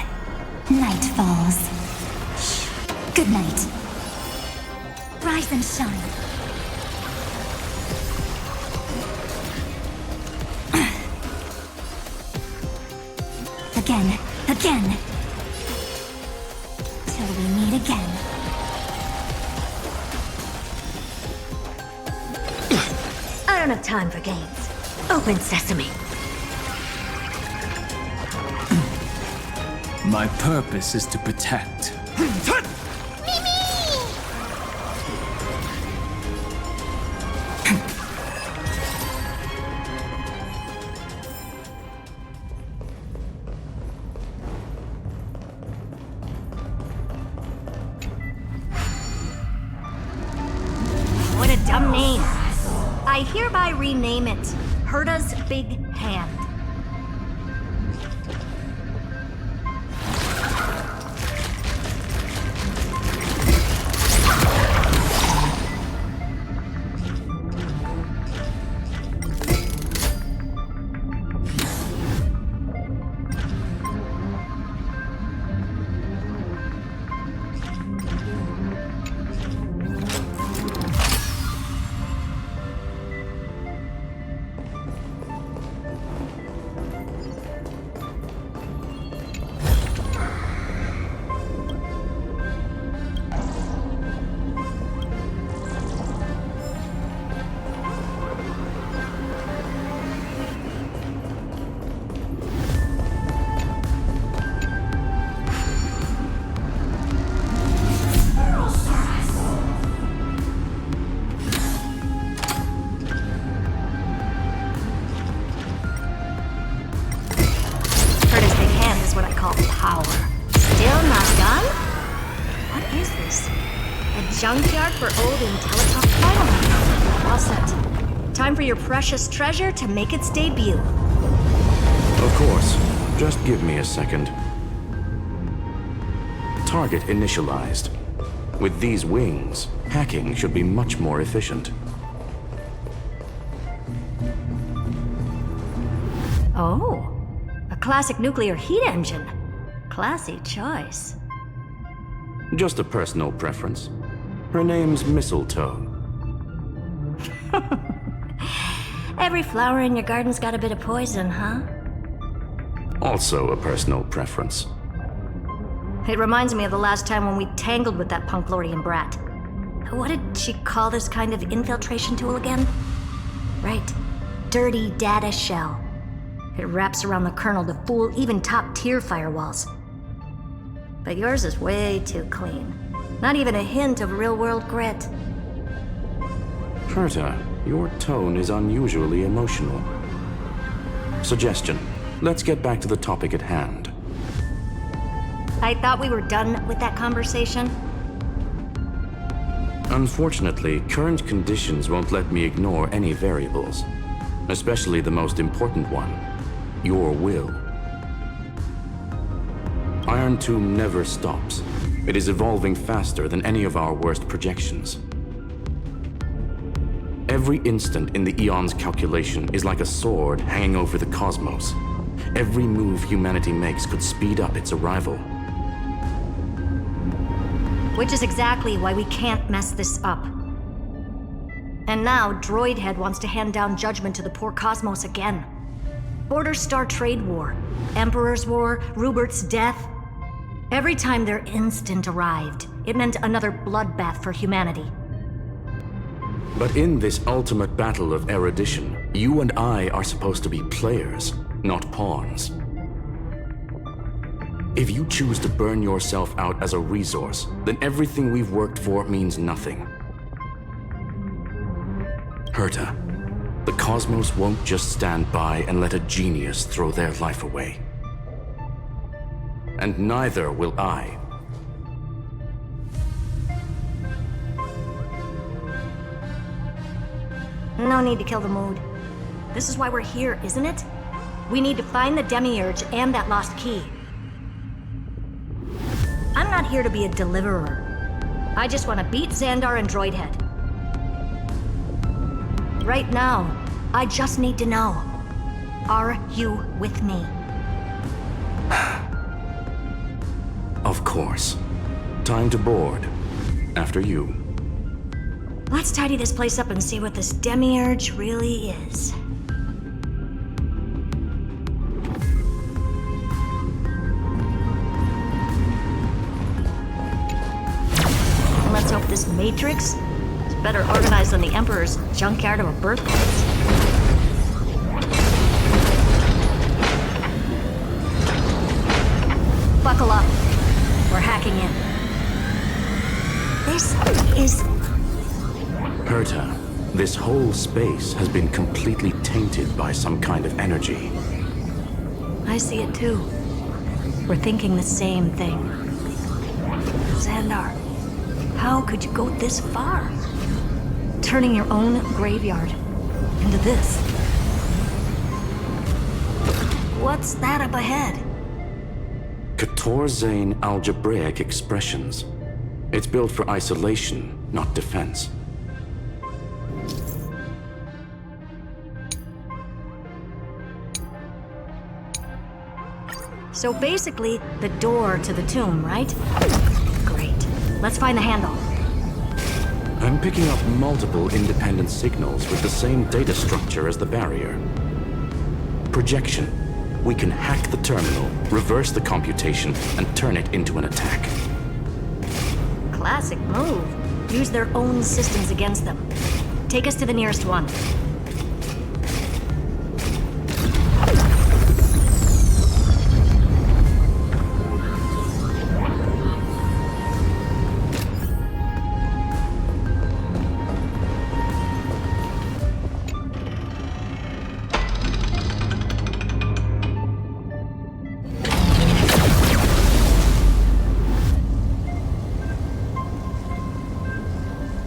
Night falls. Good night. Rise and shine. Again. Till we meet again. I don't have time for games. Open sesame. My purpose is to protect. What a dumb name. I hereby rename it Herta's Big Hand. Junkyard for old Intellitalk final. All set. Time for your precious treasure to make its debut. Of course. Just give me a second. Target initialized. With these wings, hacking should be much more efficient. Oh, a classic nuclear heat engine. Classy choice. Just a personal preference. Her name's Mistletoe. Every flower in your garden's got a bit of poison, huh? Also a personal preference. It reminds me of the last time when we tangled with that Punklordian brat. What did she call this kind of infiltration tool again? Right. Dirty data shell. It wraps around the kernel to fool even top-tier firewalls. But yours is way too clean. Not even a hint of real-world grit. Herta, Your tone is unusually emotional. Suggestion. Let's get back to the topic at hand. I thought we were done with that conversation. Unfortunately, current conditions won't let me ignore any variables, especially the most important one, your will. Iron Tomb never stops. It is evolving faster than any of our worst projections. Every instant in the Eon's calculation is like a sword hanging over the cosmos. Every move humanity makes could speed up its arrival. Which is exactly why we can't mess this up. And now, Droidhead wants to hand down judgment to the poor cosmos again. Border Star Trade War, Emperor's War, Rubert's death. Every time their instant arrived, it meant another bloodbath for humanity. But in this ultimate battle of erudition, you and I are supposed to be players, not pawns. If you choose to burn yourself out as a resource, then everything we've worked for means nothing. Herta, the cosmos won't just stand by and let a genius throw their life away. And neither will I. No need to kill the mood. This is why we're here, isn't it? We need to find the Demiurge and that lost key. I'm not here to be a deliverer. I just want to beat Xandar and Droidhead. Right now, I just need to know. Are you with me? Of course. Time to board. After you. Let's tidy this place up and see what this Demiurge really is. Let's hope this Matrix is better organized than the Emperor's junkyard of a birthplace. Buckle up. We're hacking in. This is... Herta, this whole space has been completely tainted by some kind of energy. I see it too. We're thinking the same thing. Xandar, how could you go this far? Turning your own graveyard into this. What's that up ahead? Katorzane algebraic expressions. It's built for isolation, not defense. So basically, the door to the tomb, right? Great. Let's find the handle. I'm picking up multiple independent signals with the same data structure as the barrier. Projection. We can hack the terminal, reverse the computation, and turn it into an attack. Classic move. Use their own systems against them. Take us to the nearest one.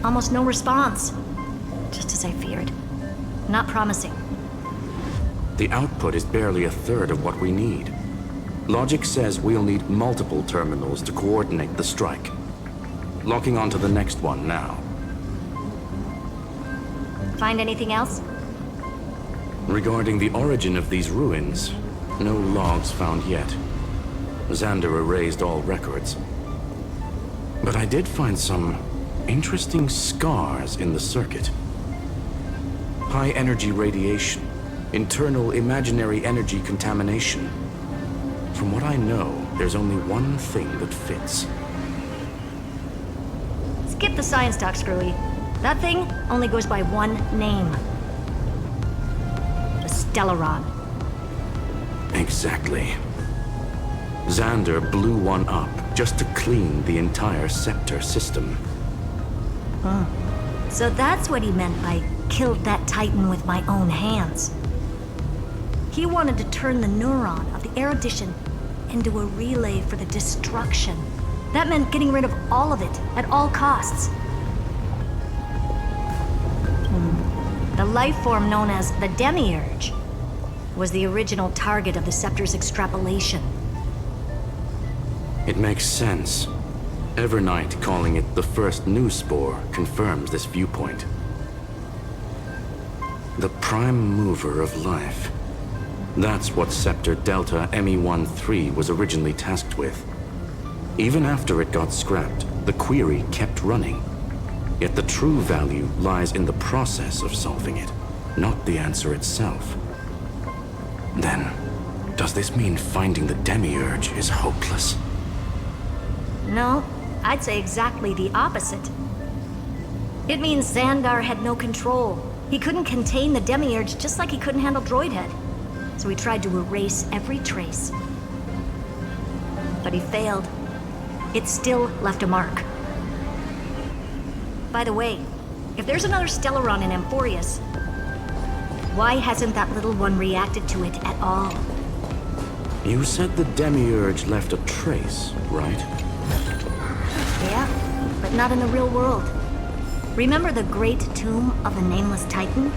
Almost no response. Just as I feared. Not promising. The output is barely a third of what we need. Logic says we'll need multiple terminals to coordinate the strike. Locking onto the next one now. Find anything else? Regarding the origin of these ruins, no logs found yet. Xander erased all records. But I did find some interesting scars in the circuit. High-energy radiation, internal imaginary energy contamination. From what I know, there's only one thing that fits. Skip the science talk, Screwy. That thing only goes by one name. The Stellaron. Exactly. Xander blew one up just to clean the entire scepter system. Huh. So that's what he meant by killed that Titan with my own hands. He wanted to turn the neuron of the erudition into a relay for the destruction. That meant getting rid of all of it at all costs. The life form known as the Demiurge was the original target of the Scepter's extrapolation. It makes sense. Evernight calling it the first new spore confirms this viewpoint. The prime mover of life. That's what Scepter Delta ME-13 was originally tasked with. Even after it got scrapped, the query kept running. Yet the true value lies in the process of solving it, not the answer itself. Then, does this mean finding the Demiurge is hopeless? No, I'd say exactly the opposite. It means Xandar had no control. He couldn't contain the Demiurge just like he couldn't handle Droidhead. So he tried to erase every trace. But he failed. It still left a mark. By the way, if there's another Stellaron in Amphorius, why hasn't that little one reacted to it at all? You said the Demiurge left a trace, right? Yeah, but not in the real world. Remember the Great Tomb of the Nameless Titan?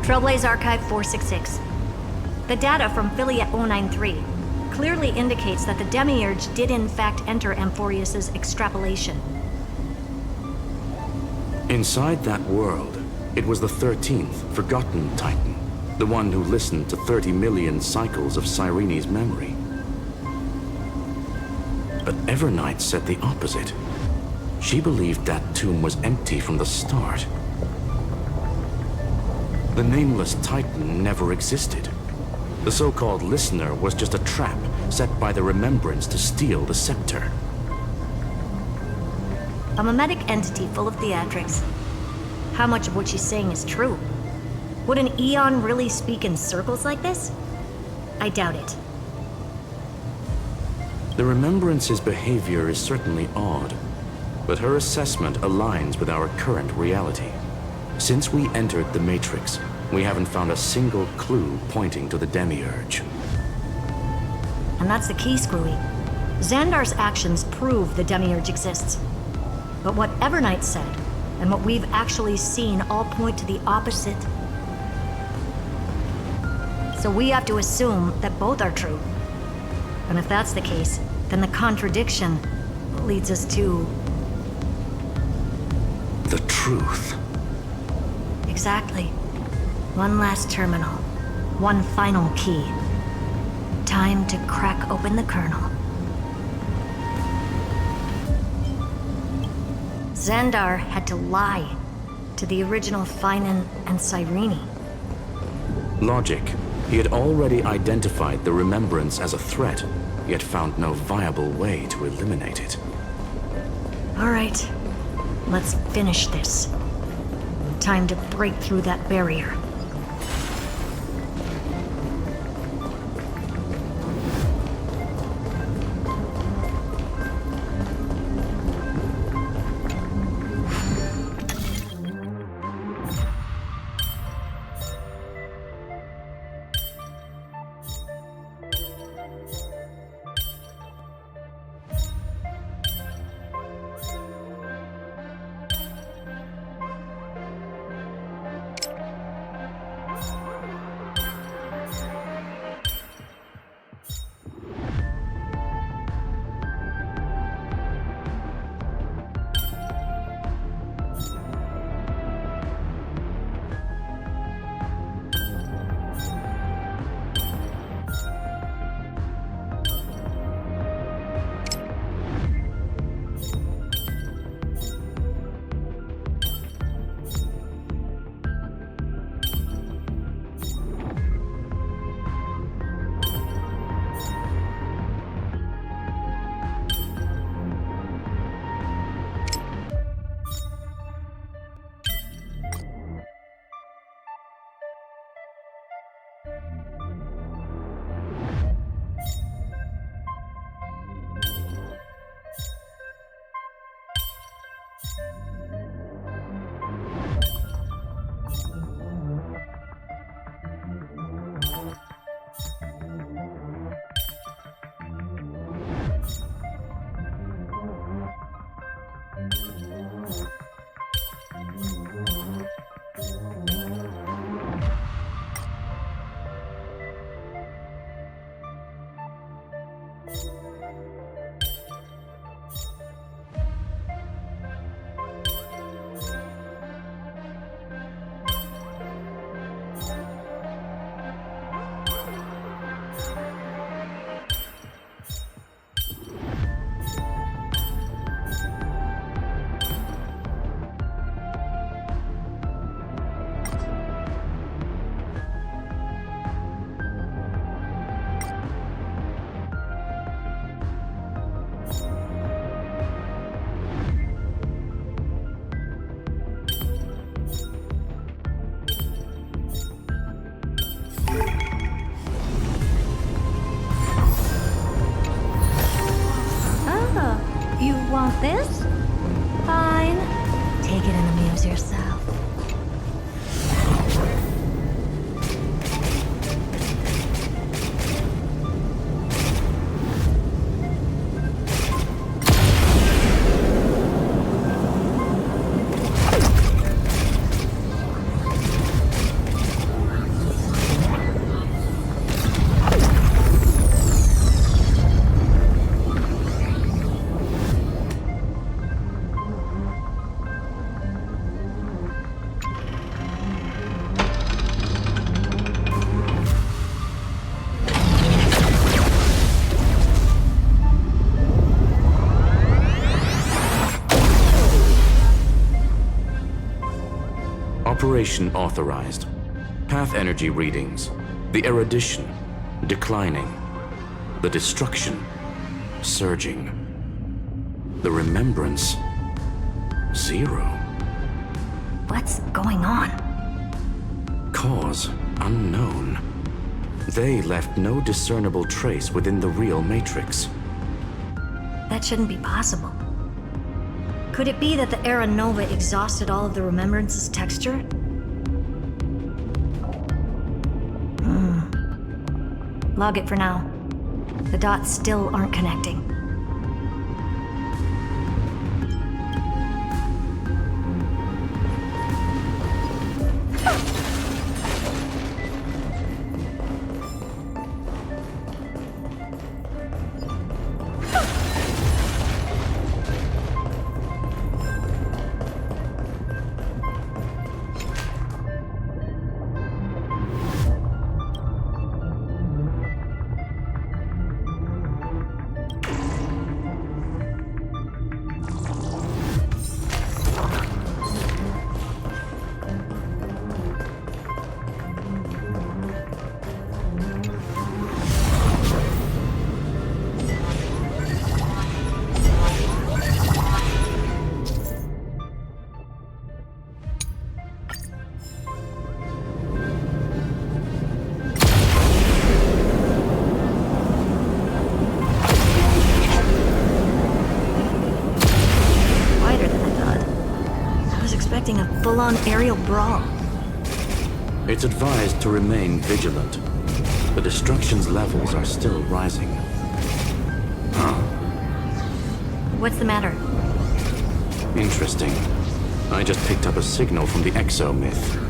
Trailblaze Archive 466. The data from Filiate 093 clearly indicates that the Demiurge did in fact enter Amphorius' extrapolation. Inside that world, it was the 13th, forgotten Titan. The one who listened to 30 million cycles of Cyrene's memory. But Evernight said the opposite. She believed that tomb was empty from the start. The Nameless Titan never existed. The so-called Listener was just a trap set by the Remembrance to steal the scepter. A mimetic entity full of theatrics. How much of what she's saying is true? Would an Eon really speak in circles like this? I doubt it. The Remembrance's behavior is certainly odd, but her assessment aligns with our current reality. Since we entered the Matrix, we haven't found a single clue pointing to the Demiurge. And that's the key, Screwy. Xandar's actions prove the Demiurge exists. But what Evernight said, and what we've actually seen all point to the opposite. So we have to assume that both are true. And if that's the case, then the contradiction leads us to... the truth. Exactly. One last terminal. One final key. Time to crack open the kernel. Xandar had to lie to the original Finan and Cyrene. Logic. He had already identified the remembrance as a threat, yet found no viable way to eliminate it. All right, let's finish this. Time to break through that barrier. You want this? Fine. Take it and amuse yourself. Operation authorized. Path energy readings. The erudition declining. The destruction surging. The remembrance 0. What's going on? Cause unknown. They left no discernible trace within the real matrix. That shouldn't be possible. Could it be that the Era Nova exhausted all of the remembrance's texture? Log it for now. The dots still aren't connecting. full-on aerial brawl. It's advised to remain vigilant. The destruction's levels are still rising. What's the matter? Interesting. I just picked up a signal from the exo-myth.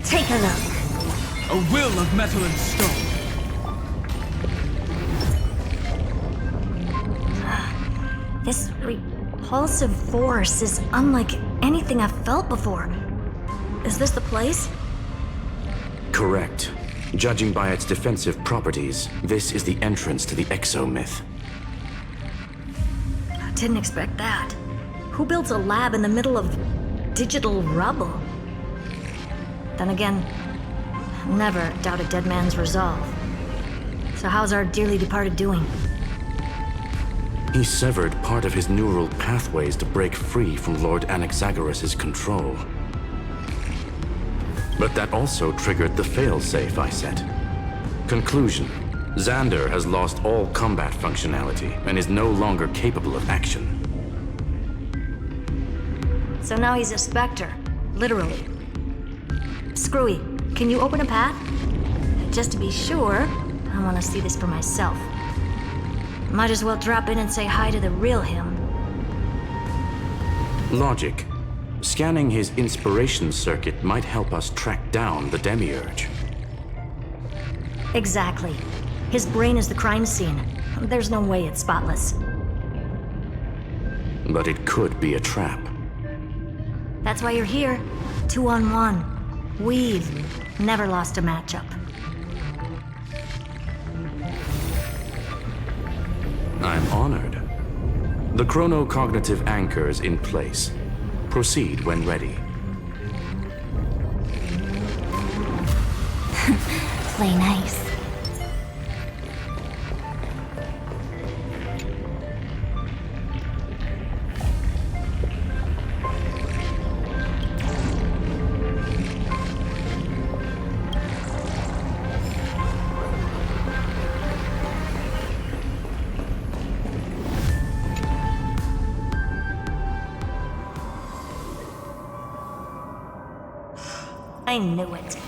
Take a look. A will of metal and stone. This repulsive force is unlike anything I've felt before. Is this the place? Correct. Judging by its defensive properties, this is the entrance to the exo-myth. I didn't expect that. Who builds a lab in the middle of digital rubble? Then again, never doubt a dead man's resolve. So how's our dearly departed doing? He severed part of his neural pathways to break free from Lord Anaxagoras' control. But that also triggered the failsafe I set. Conclusion: Xander has lost all combat functionality and is no longer capable of action. So now he's a specter, literally. Screwy, can you open a path? Just to be sure, I want to see this for myself. Might as well drop in and say hi to the real him. Logic. Scanning his inspiration circuit might help us track down the Demiurge. Exactly. His brain is the crime scene. There's no way it's spotless. But it could be a trap. That's why you're here. 2-on-1. We've never lost a matchup. I'm honored. The chronocognitive anchor is in place. Proceed when ready. Play nice. I knew it.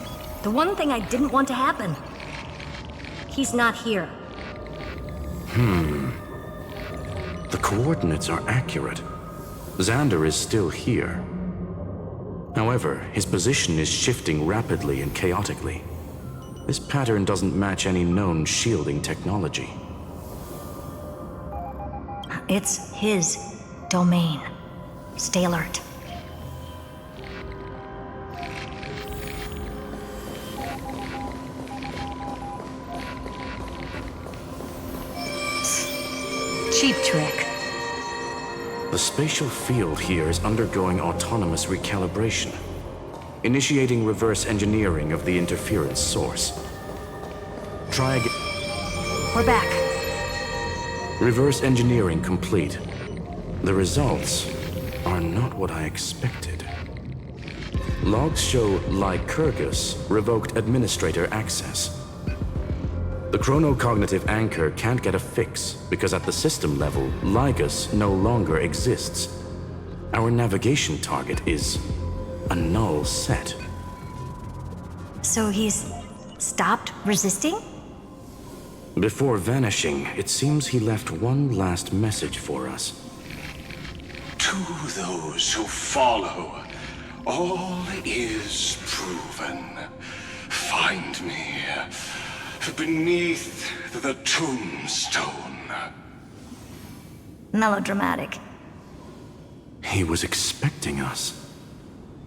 The one thing I didn't want to happen. He's not here. The coordinates are accurate. Xander is still here. However, his position is shifting rapidly and chaotically. This pattern doesn't match any known shielding technology. It's his domain. Stay alert. Cheap trick. The spatial field here is undergoing autonomous recalibration, initiating reverse engineering of the interference source. Try again. We're back. Reverse engineering complete. The results are not what I expected. Logs show Lycurgus revoked administrator access. The chronocognitive anchor can't get a fix because at the system level, Lygus no longer exists. Our navigation target is a null set. So he's stopped resisting? Before vanishing, it seems he left one last message for us. To those who follow, all is proven. Find me beneath the tombstone. Melodramatic. He was expecting us.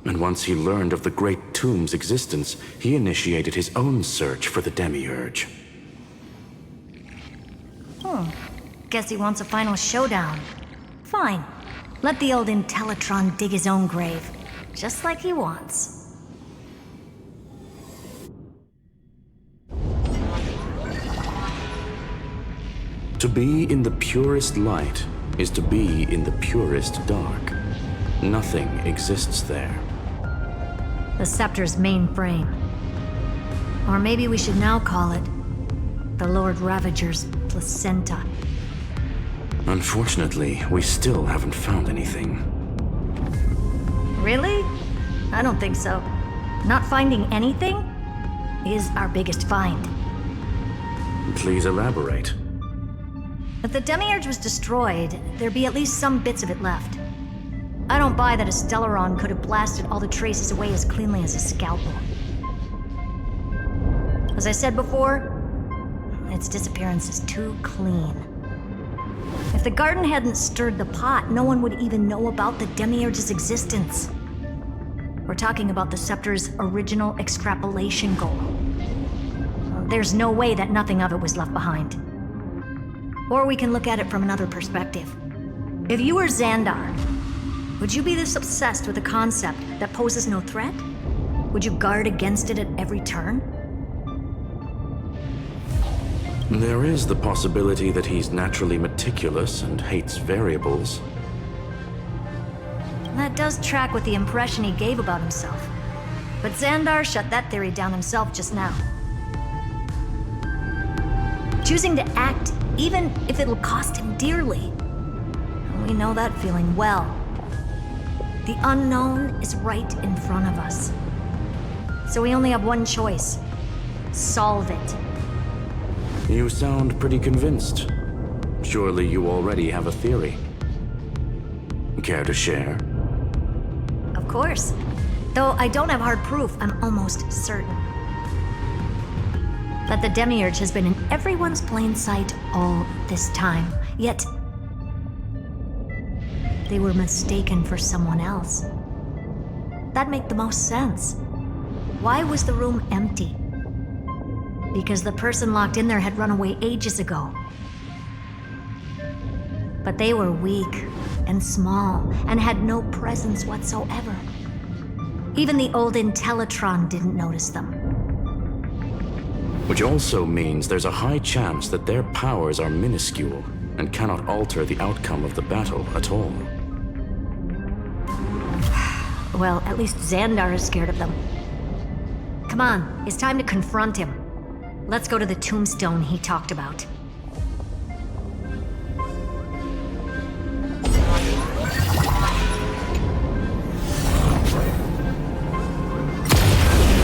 And once he learned of the Great Tomb's existence, he initiated his own search for the Demiurge. Guess he wants a final showdown. Fine. Let the old Intellitron dig his own grave, just like he wants. To be in the purest light is to be in the purest dark. Nothing exists there. The Scepter's mainframe. Or maybe we should now call it the Lord Ravager's placenta. Unfortunately, we still haven't found anything. Really? I don't think so. Not finding anything is our biggest find. Please elaborate. If the Demiurge was destroyed, there'd be at least some bits of it left. I don't buy that a Stellaron could have blasted all the traces away as cleanly as a scalpel. As I said before, its disappearance is too clean. If the garden hadn't stirred the pot, no one would even know about the Demiurge's existence. We're talking about the Scepter's original extrapolation goal. There's no way that nothing of it was left behind. Or we can look at it from another perspective. If you were Xandar, would you be this obsessed with a concept that poses no threat? Would you guard against it at every turn? There is the possibility that he's naturally meticulous and hates variables. That does track with the impression he gave about himself. But Xandar shut that theory down himself just now. Choosing to act, even if it'll cost him dearly. We know that feeling well. The unknown is right in front of us. So we only have one choice. Solve it. You sound pretty convinced. Surely you already have a theory. Care to share? Of course. Though I don't have hard proof, I'm almost certain that the Demiurge has been in everyone's plain sight all this time. Yet, they were mistaken for someone else. That'd make the most sense. Why was the room empty? Because the person locked in there had run away ages ago. But they were weak and small and had no presence whatsoever. Even the old Intellitron didn't notice them. Which also means there's a high chance that their powers are minuscule and cannot alter the outcome of the battle at all. Well, at least Xandar is scared of them. Come on, it's time to confront him. Let's go to the tombstone he talked about.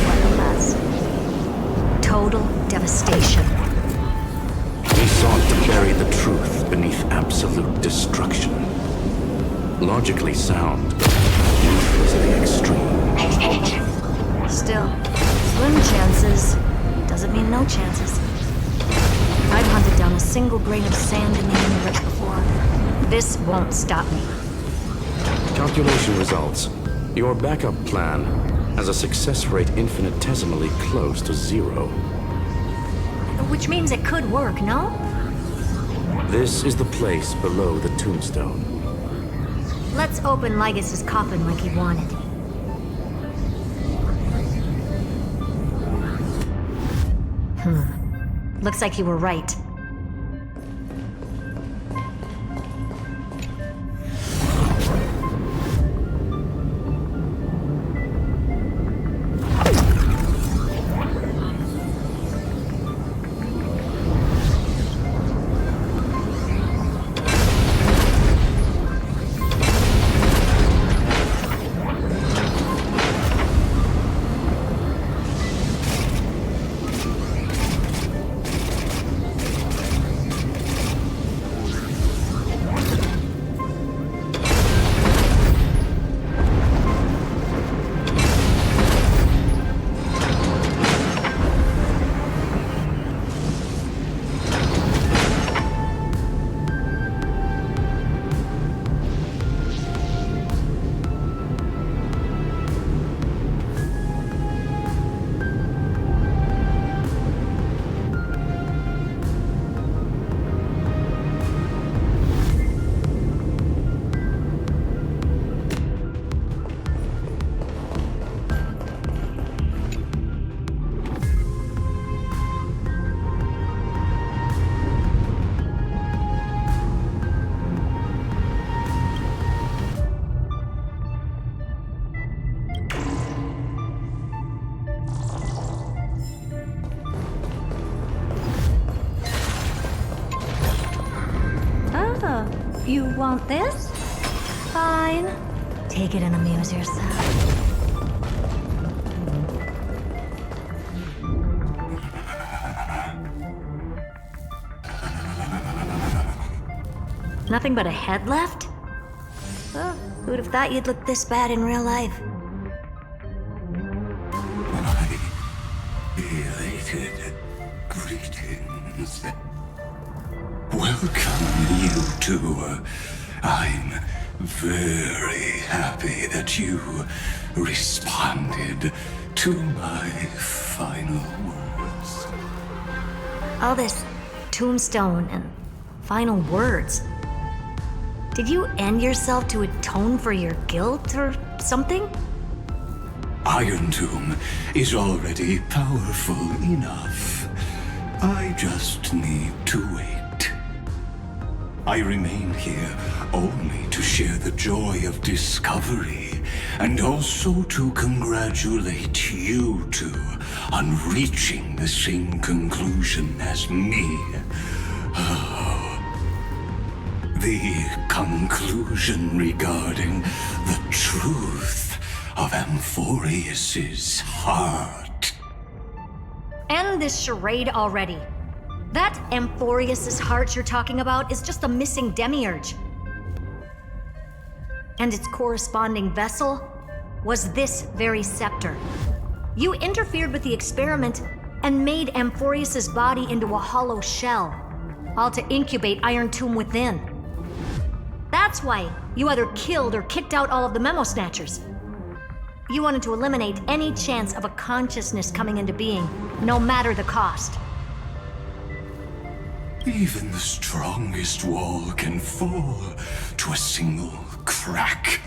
What a mess. Total devastation. He sought to bury the truth beneath absolute destruction. Logically sound, but ruthlessly extreme. Still, slim chances doesn't mean no chances. I've hunted down a single grain of sand in the universe before. This won't stop me. Calculation results. Your backup plan has a success rate infinitesimally close to 0. Which means it could work, no? This is the place below the tombstone. Let's open Lygas's coffin like he wanted. Looks like you were right. You want this? Fine. Take it and amuse yourself. Nothing but a head left? Oh, who'd have thought you'd look this bad in real life? Elated greetings. Welcome, you two. I'm very happy that you responded to my final words. All this tombstone and final words. Did you end yourself to atone for your guilt or something? Iron Tomb is already powerful enough. I just need to wait. I remain here only to share the joy of discovery, and also to congratulate you two on reaching the same conclusion as me. The conclusion regarding the truth of Amphorius's heart. End this charade already. That Amphorius's heart you're talking about is just a missing demiurge. And its corresponding vessel was this very scepter. You interfered with the experiment and made Amphorius's body into a hollow shell, all to incubate Iron Tomb within. That's why you either killed or kicked out all of the Memo Snatchers. You wanted to eliminate any chance of a consciousness coming into being, no matter the cost. Even the strongest wall can fall to a single crack.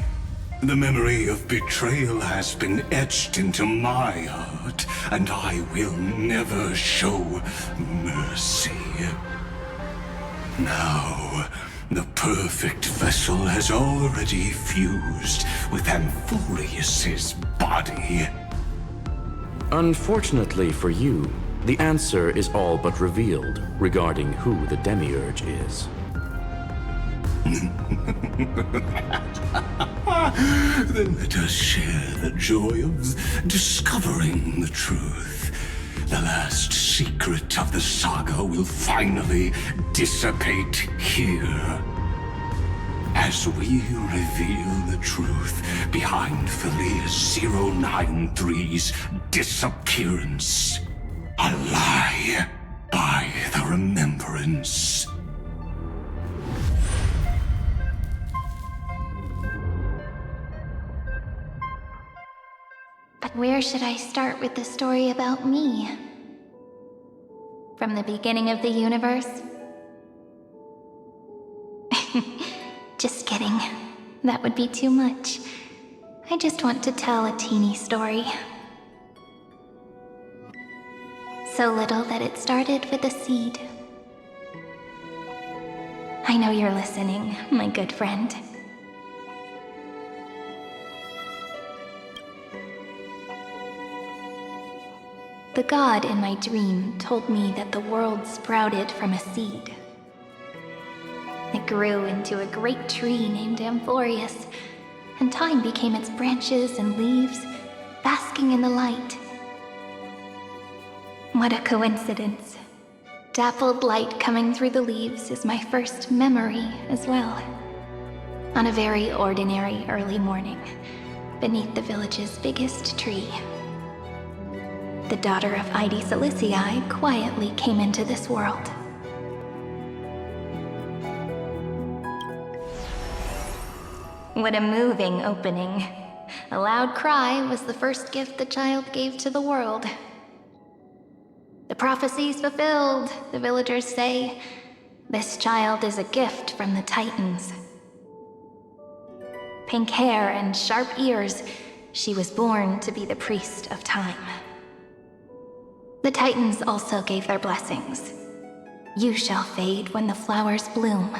The memory of betrayal has been etched into my heart, and I will never show mercy. Now, the perfect vessel has already fused with Amphorius's body. Unfortunately for you, the answer is all but revealed regarding who the Demiurge is. Then let us share the joy of discovering the truth. The last secret of the saga will finally dissipate here. As we reveal the truth behind Philius 093's disappearance. A lie by the remembrance. But where should I start with the story about me? From the beginning of the universe? Just kidding. That would be too much. I just want to tell a teeny story. So little that it started with a seed. I know you're listening, my good friend. The god in my dream told me that the world sprouted from a seed. It grew into a great tree named Amphorius, and time became its branches and leaves, basking in the light. What a coincidence. Dappled light coming through the leaves is my first memory as well. On a very ordinary early morning, beneath the village's biggest tree. The daughter of Ide Silicii quietly came into this world. What a moving opening. A loud cry was the first gift the child gave to the world. The prophecy's fulfilled, the villagers say. This child is a gift from the Titans. Pink hair and sharp ears, she was born to be the priest of time. The Titans also gave their blessings. You shall fade when the flowers bloom,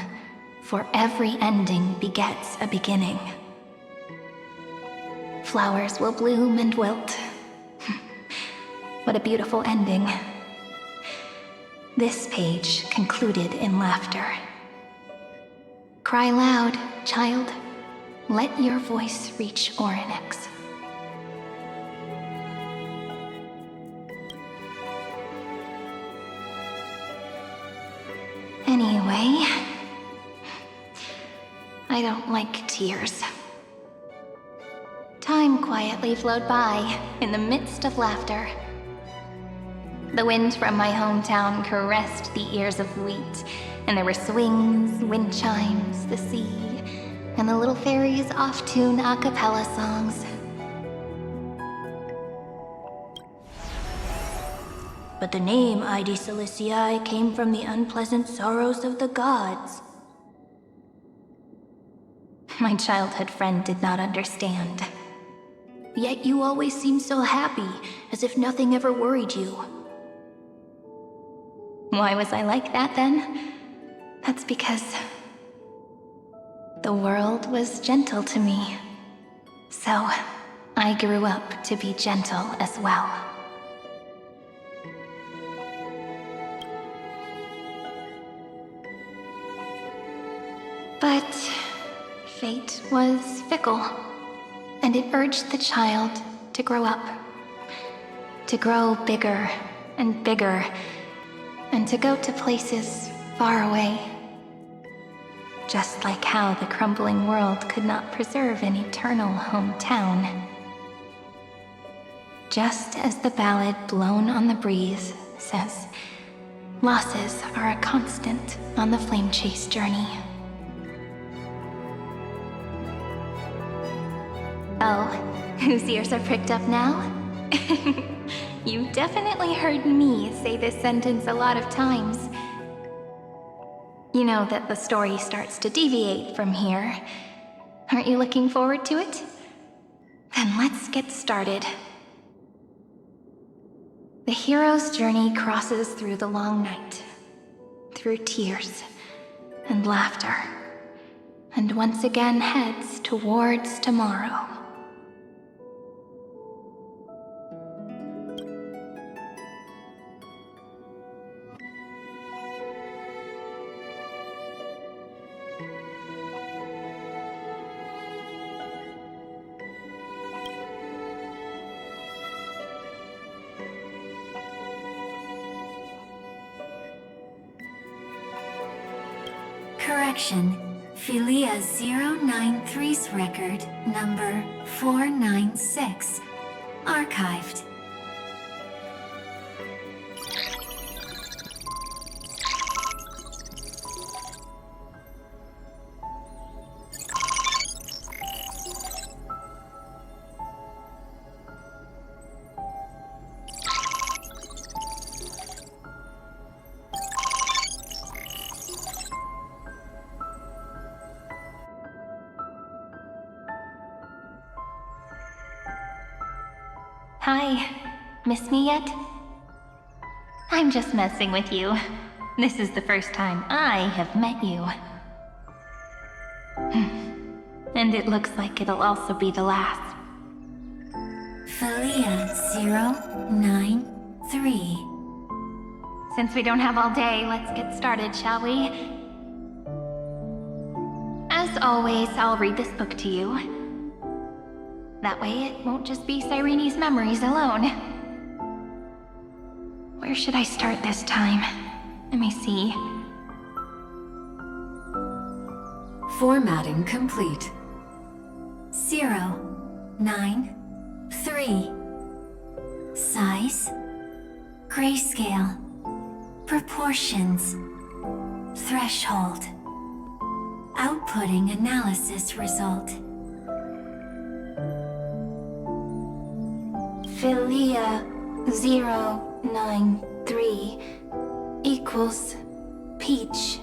for every ending begets a beginning. Flowers will bloom and wilt. What a beautiful ending. This page concluded in laughter. Cry loud, child. Let your voice reach Orynyx. Anyway, I don't like tears. Time quietly flowed by in the midst of laughter. The wind from my hometown caressed the ears of wheat, and there were swings, wind chimes, the sea, and the little fairies off-tune a cappella songs. But the name Id Ciliciae came from the unpleasant sorrows of the gods. My childhood friend did not understand. Yet you always seemed so happy, as if nothing ever worried you. Why was I like that then? That's because the world was gentle to me. So I grew up to be gentle as well. But fate was fickle, and it urged the child to grow up. To grow bigger and bigger, and to go to places far away. Just like how the crumbling world could not preserve an eternal hometown. Just as the ballad blown on the breeze says, losses are a constant on the flame chase journey. Oh, whose ears are pricked up now? You definitely heard me say this sentence a lot of times. You know that the story starts to deviate from here. Aren't you looking forward to it? Then let's get started. The hero's journey crosses through the long night, through tears and laughter, and once again heads towards tomorrow. Correction. Philia 093's record, number 496. Archived. Hi, miss me yet? I'm just messing with you. This is the first time I have met you. And it looks like it'll also be the last. Philia 093. Since we don't have all day, let's get started, shall we? As always, I'll read this book to you. That way it won't just be Cyrene's memories alone. Where should I start this time? Let me see. Formatting complete. 093. Size. Grayscale. Proportions. Threshold. Outputting analysis result. Philia 093 equals Peach.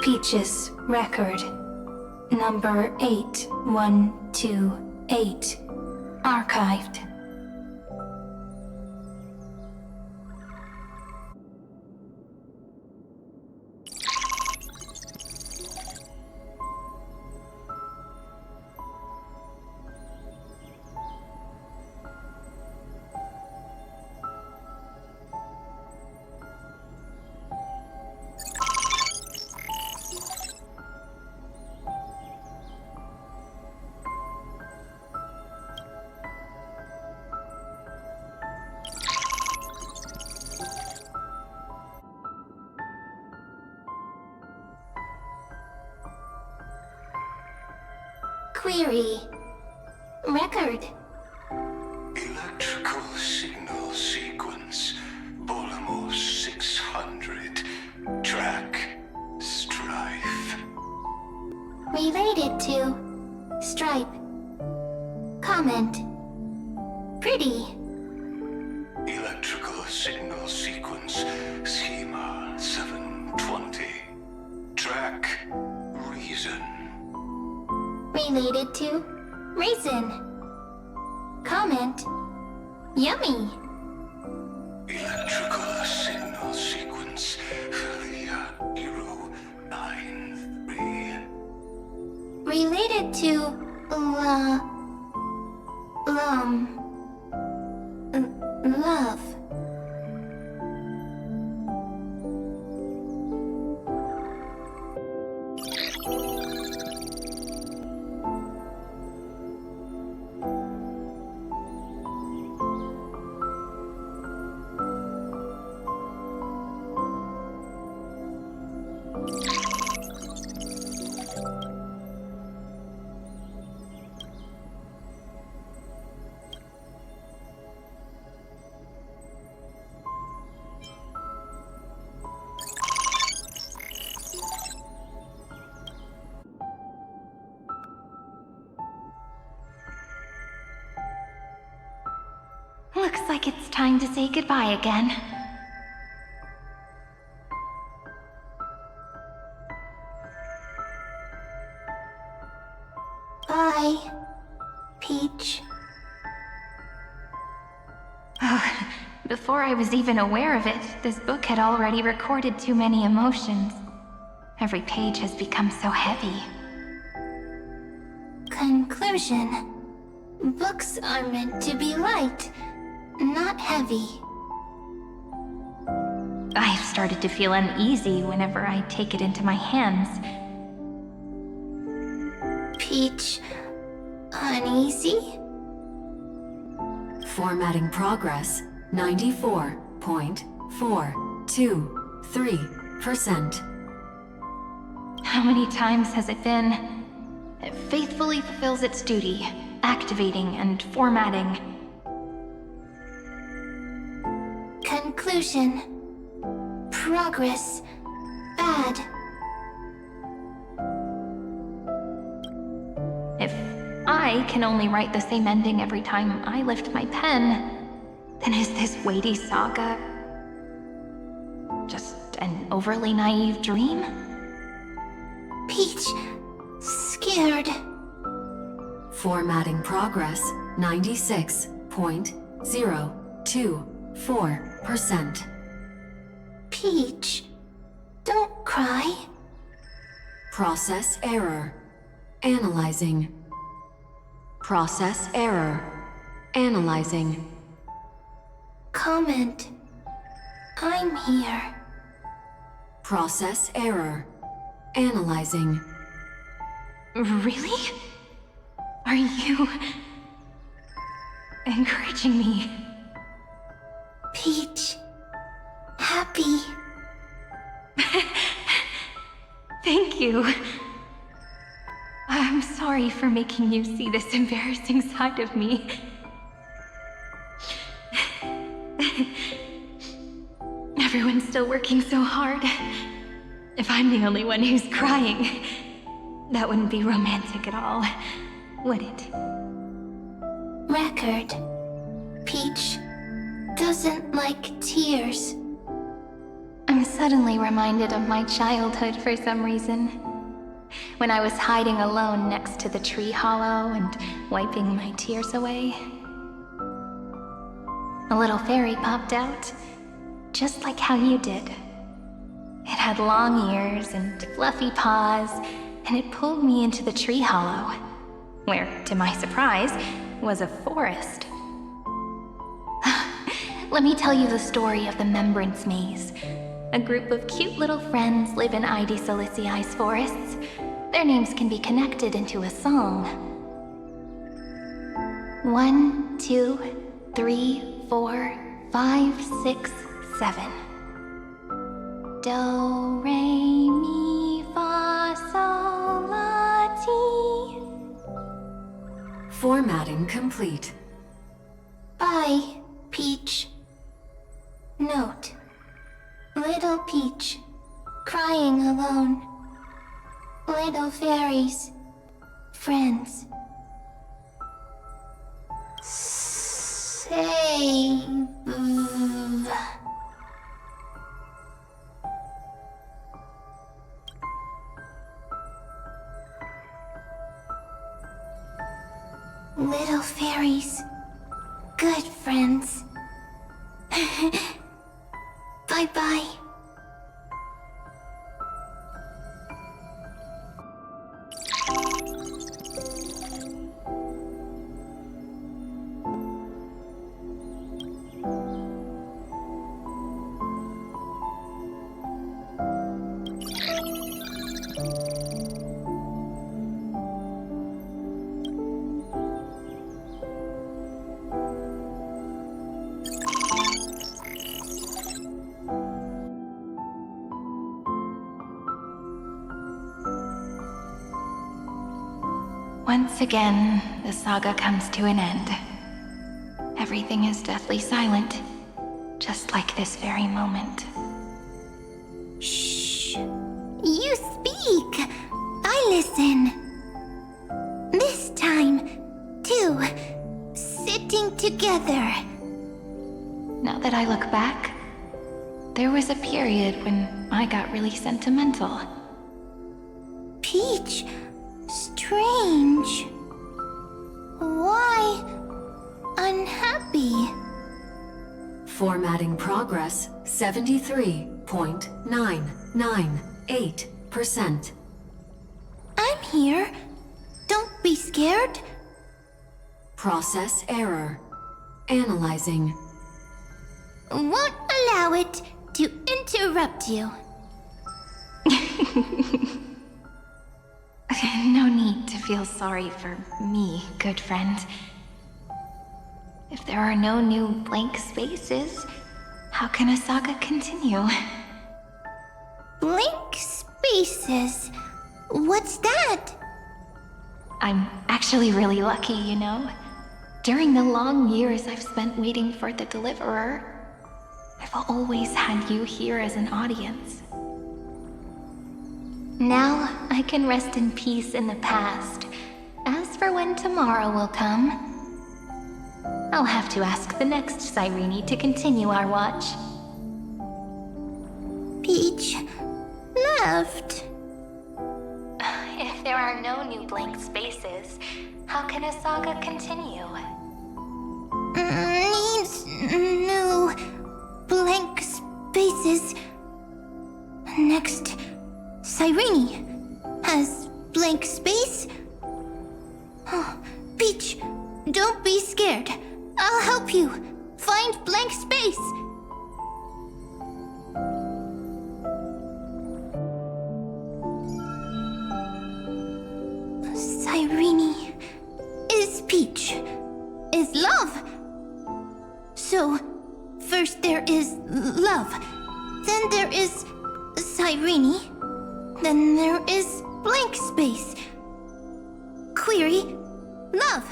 Peach's record, number 8128, archived. Query. Record. Electrical signal sequence. Bolamos 600. Track. Strife. Related to. Stripe. Comment. Pretty. Electrical signal sequence. Schema 720. Track. Reason. Related to. Reason. Comment. Yummy. Electrical signal sequence. Felia 093. Related to. Love. Looks like it's time to say goodbye again. Bye, Peach. Before I was even aware of it, this book had already recorded too many emotions. Every page has become so heavy. Conclusion. Books are meant to be light, not heavy. I've started to feel uneasy whenever I take it into my hands. Peach, uneasy? Formatting progress, 94.423%. How many times has it been? It faithfully fulfills its duty, activating and formatting. Conclusion. Progress. Bad. If I can only write the same ending every time I lift my pen, then is this weighty saga just an overly naive dream? Peach, scared. Formatting progress, 96.024%. Peach, don't cry. Process error. Analyzing. Process error. Analyzing. Comment. I'm here. Process error. Analyzing. Really? Are you encouraging me? Peach, happy. Thank you. I'm sorry for making you see this embarrassing side of me. Everyone's still working so hard. If I'm the only one who's crying, that wouldn't be romantic at all, would it? Record. Peach doesn't like tears. I'm suddenly reminded of my childhood for some reason. When I was hiding alone next to the tree hollow and wiping my tears away. A little fairy popped out, just like how you did. It had long ears and fluffy paws, and it pulled me into the tree hollow, where, to my surprise, was a forest. Let me tell you the story of the Membrance Maze. A group of cute little friends live in Ide Silicii's forests. Their names can be connected into a song. 1, 2, 3, 4, 5, 6, 7. Do, re, mi, fa, sol, la, ti. Formatting complete. Bye, Peach. Note. Little Peach, crying alone. Little fairies, friends. Save. Little fairies, good friends. Bye-bye. Once again, the saga comes to an end. Everything is deathly silent, just like this very moment. Shh. You speak. I listen. This time, too. Sitting together. Now that I look back, there was a period when I got really sentimental. Peach. Strange. Why unhappy? Formatting progress 73.998%. I'm here. Don't be scared. Process error. Analyzing. Won't allow it to interrupt you. No need to feel sorry for me, good friend. If there are no new blank spaces, how can a saga continue? Blank spaces? What's that? I'm actually really lucky, you know. During the long years I've spent waiting for the Deliverer, I've always had you here as an audience. Now I can rest in peace in the past. As for when tomorrow will come, I'll have to ask the next Cyrene to continue our watch. Peach left. If there are no new blank spaces, how can a saga continue? Needs new blank spaces. Next, Cyrene has blank space. Oh, Peach, don't be scared. I'll help you find blank space. Cyrene is Peach, is love. So, first there is love, then there is Cyrene, then there is blank space. Query, love.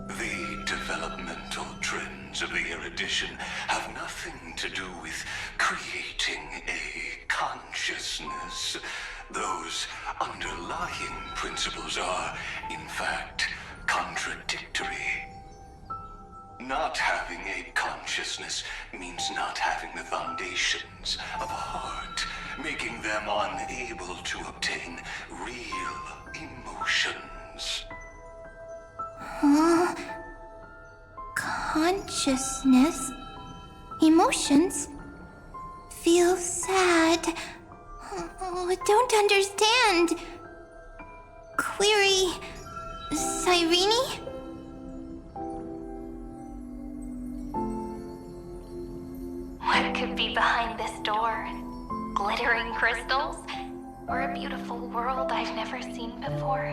The developmental trends of the erudition have nothing to do with creating a consciousness. Those underlying principles are, in fact, contradictory. Not having a consciousness means not having the foundations of a heart, making them unable to obtain real emotions. Huh? Consciousness? Emotions? Feel sad. Oh, I don't understand. Query, Cyrene? What could be behind this door? Glittering crystals? Or a beautiful world I've never seen before?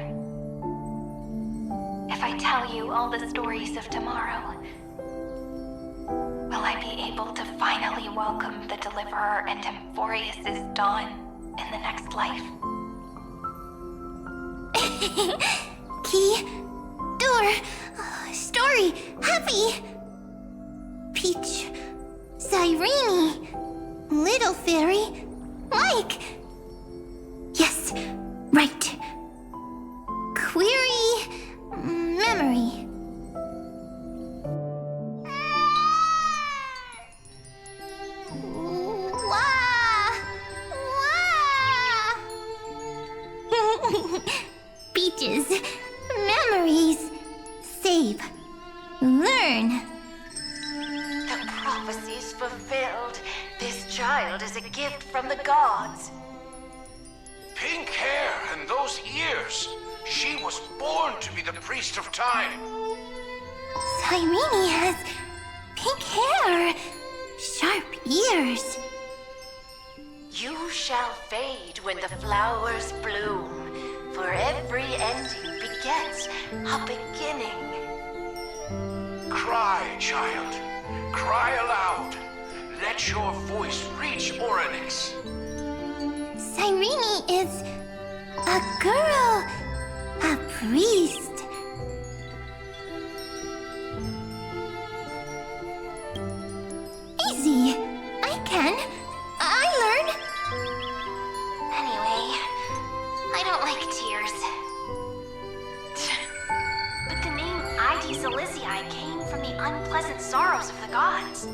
If I tell you all the stories of tomorrow, will I be able to finally welcome the Deliverer and Emphorius' dawn in the next life? Key, more story. Happy. Peach. Cyrene. Little fairy. Like. Yes, right. Query. Memory. Peaches, memories, save, learn. The prophecy's fulfilled. This child is a gift from the gods. Pink hair and those ears. She was born to be the priest of time. Cyrene has pink hair, sharp ears. You shall fade when the flowers bloom, for every ending begets a beginning. Cry, child. Cry aloud. Let your voice reach Orynyx. Cyrene is a girl, a priest. Easy. I can. I learn. Anyway, I don't like tears. But the name Id Zelizii came from the unpleasant sorrows of the gods.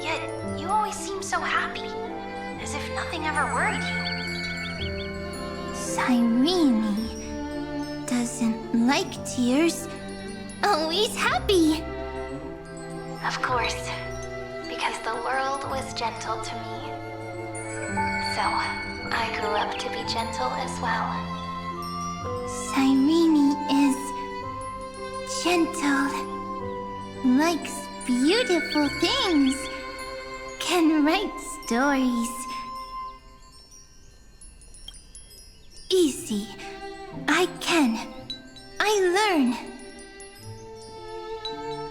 Yet, you always seem so happy, as if nothing ever worried you. Cyrene doesn't like tears. Always happy. Of course, because the world was gentle to me. So, I grew up to be gentle as well. Cyrene is gentle, likes beautiful things, can write stories. Easy. I can. I learn.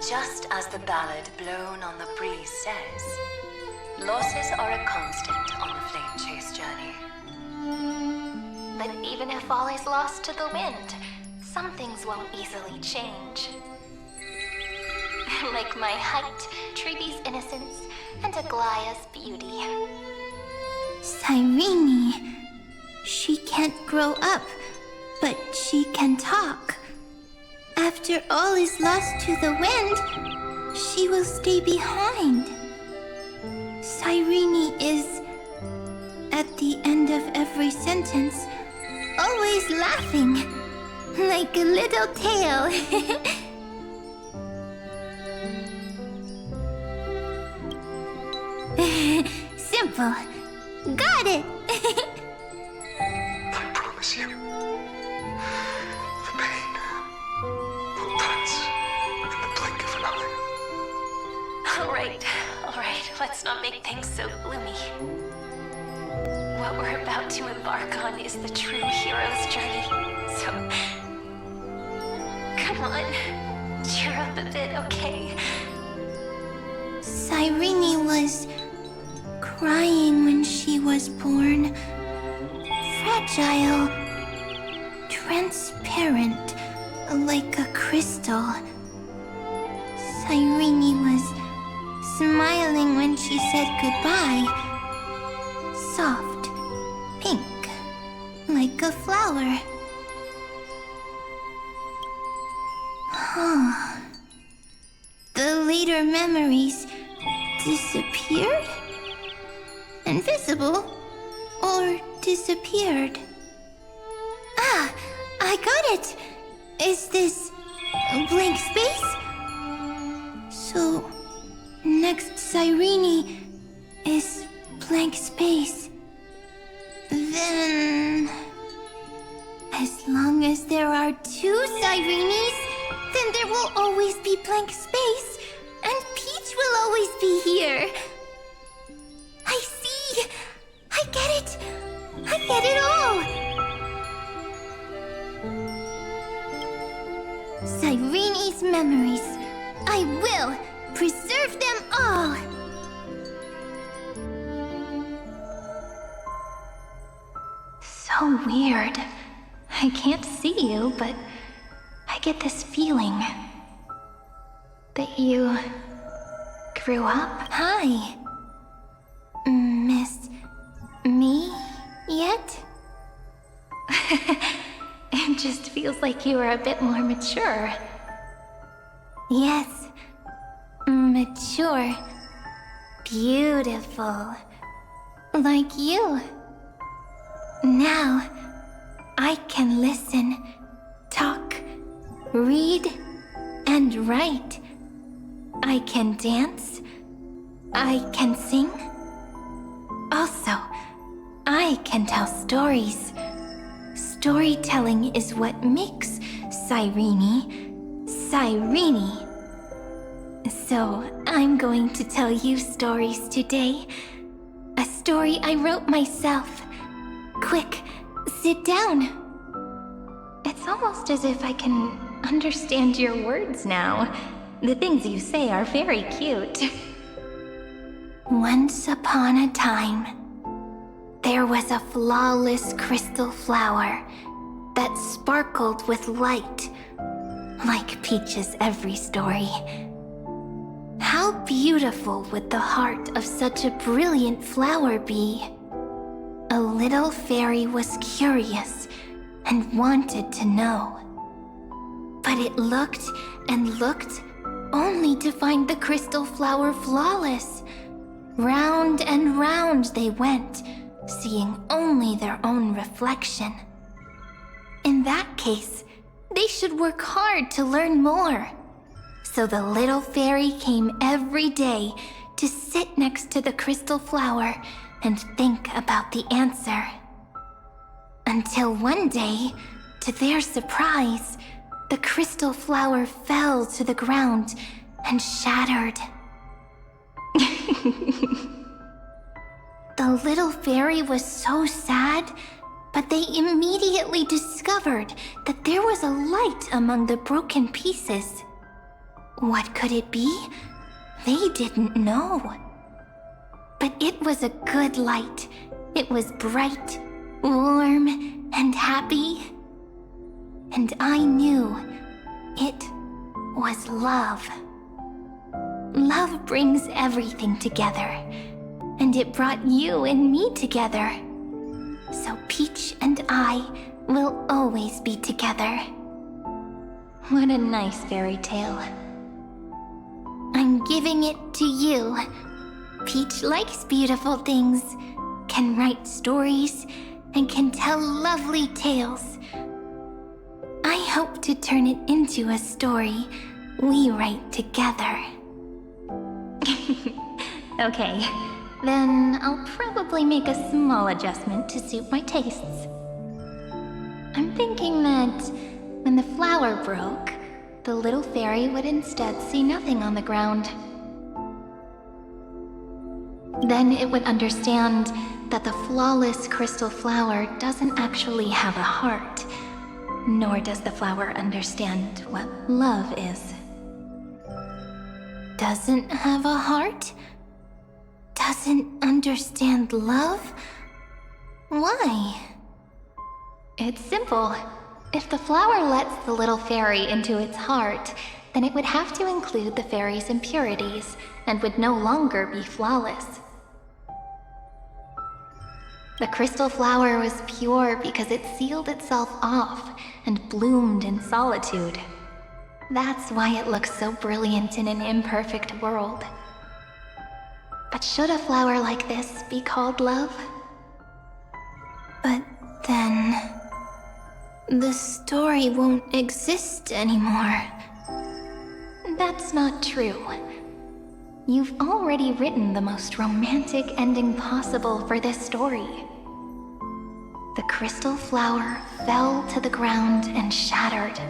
Just as the ballad blown on the breeze says, losses are a constant on the flame chase journey. But even if all is lost to the wind, some things won't easily change. Like my height, Triby's innocence, and Aglaya's beauty. Cyrene. She can't grow up, but she can talk. After all is lost to the wind, she will stay behind. Cyrene is, at the end of every sentence, always laughing, like a little tail. Simple. Got it! I promise you, the pain will pass in the blink of an eye. All right, let's not make things so gloomy. What we're about to embark on is the true hero's journey, so... Come on, cheer up a bit, okay? Cyrene was crying when she was born. Fragile, transparent, like a crystal. Cyrene was smiling when she said goodbye. Soft, pink, like a flower. Huh. The later memories disappeared? Invisible? Or disappeared? Ah, I got it! Is this a blank space? So, next Cyrene is blank space. Then... as long as there are two Cyrenes, then there will always be blank space, and Peach will always be here. I see! I get it! I get it all! Cyrene's memories. I will preserve them all! So weird. I can't see you, but I get this feeling that you grew up. Hi. Miss me yet? It just feels like you are a bit more mature. Yes, mature. Beautiful. Like you. Now, I can listen, talk, read, and write. I can dance. I can sing. Also, I can tell stories. Storytelling is what makes Cyrene, Cyrene. So, I'm going to tell you stories today. A story I wrote myself. Quick, sit down. It's almost as if I can understand your words now. The things you say are very cute. Once upon a time, there was a flawless crystal flower that sparkled with light, like Peach's every story. How beautiful would the heart of such a brilliant flower be? A little fairy was curious and wanted to know. But it looked and looked only to find the crystal flower flawless. Round and round they went, seeing only their own reflection. In that case, they should work hard to learn more. So the little fairy came every day to sit next to the crystal flower and think about the answer. Until one day, to their surprise, the crystal flower fell to the ground and shattered. The little fairy was so sad, but they immediately discovered that there was a light among the broken pieces. What could it be? They didn't know. But it was a good light. It was bright, warm, and happy. And I knew it was love. Love brings everything together, and it brought you and me together. So Peach and I will always be together. What a nice fairy tale. I'm giving it to you. Peach likes beautiful things, can write stories, and can tell lovely tales. I hope to turn it into a story we write together. Okay, then I'll probably make a small adjustment to suit my tastes. I'm thinking that when the flower broke, the little fairy would instead see nothing on the ground. Then it would understand that the flawless crystal flower doesn't actually have a heart, nor does the flower understand what love is. Doesn't have a heart? Doesn't understand love? Why? It's simple. If the flower lets the little fairy into its heart, then it would have to include the fairy's impurities and would no longer be flawless. The crystal flower was pure because it sealed itself off and bloomed in solitude. That's why it looks so brilliant in an imperfect world. But should a flower like this be called love? But then the story won't exist anymore. That's not true. You've already written the most romantic ending possible for this story. The crystal flower fell to the ground and shattered.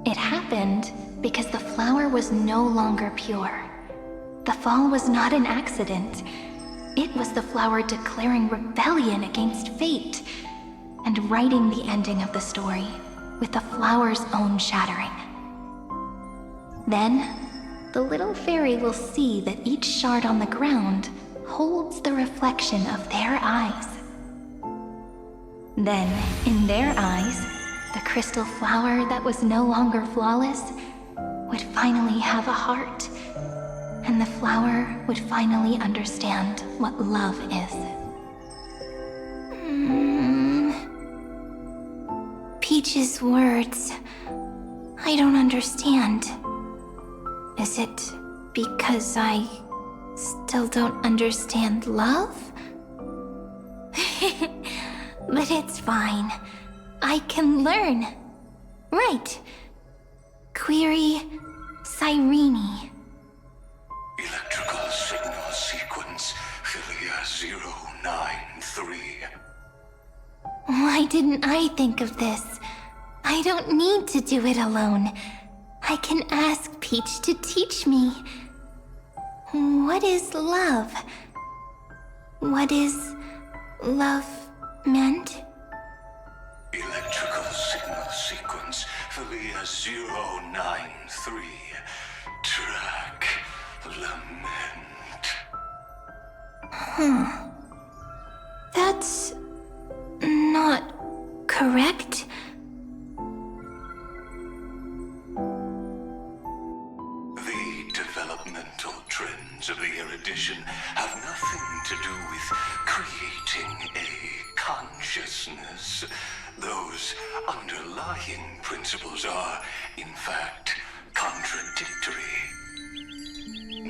It happened because the flower was no longer pure. The fall was not an accident. It was the flower declaring rebellion against fate and writing the ending of the story with the flower's own shattering. Then, the little fairy will see that each shard on the ground holds the reflection of their eyes. Then, in their eyes, the crystal flower that was no longer flawless would finally have a heart, and the flower would finally understand what love is. Peach's words, I don't understand. Is it because I still don't understand love? But it's fine. I can learn. Right. Query Cyrene. Electrical signal sequence Philia 093. Why didn't I think of this? I don't need to do it alone. I can ask Peach to teach me. What is love? What is love meant? Electrical signal sequence Philia 093. Track lament. That's not correct. The developmental trends of the erudition have nothing to do with creating a consciousness. Those underlying principles are, in fact, contradictory.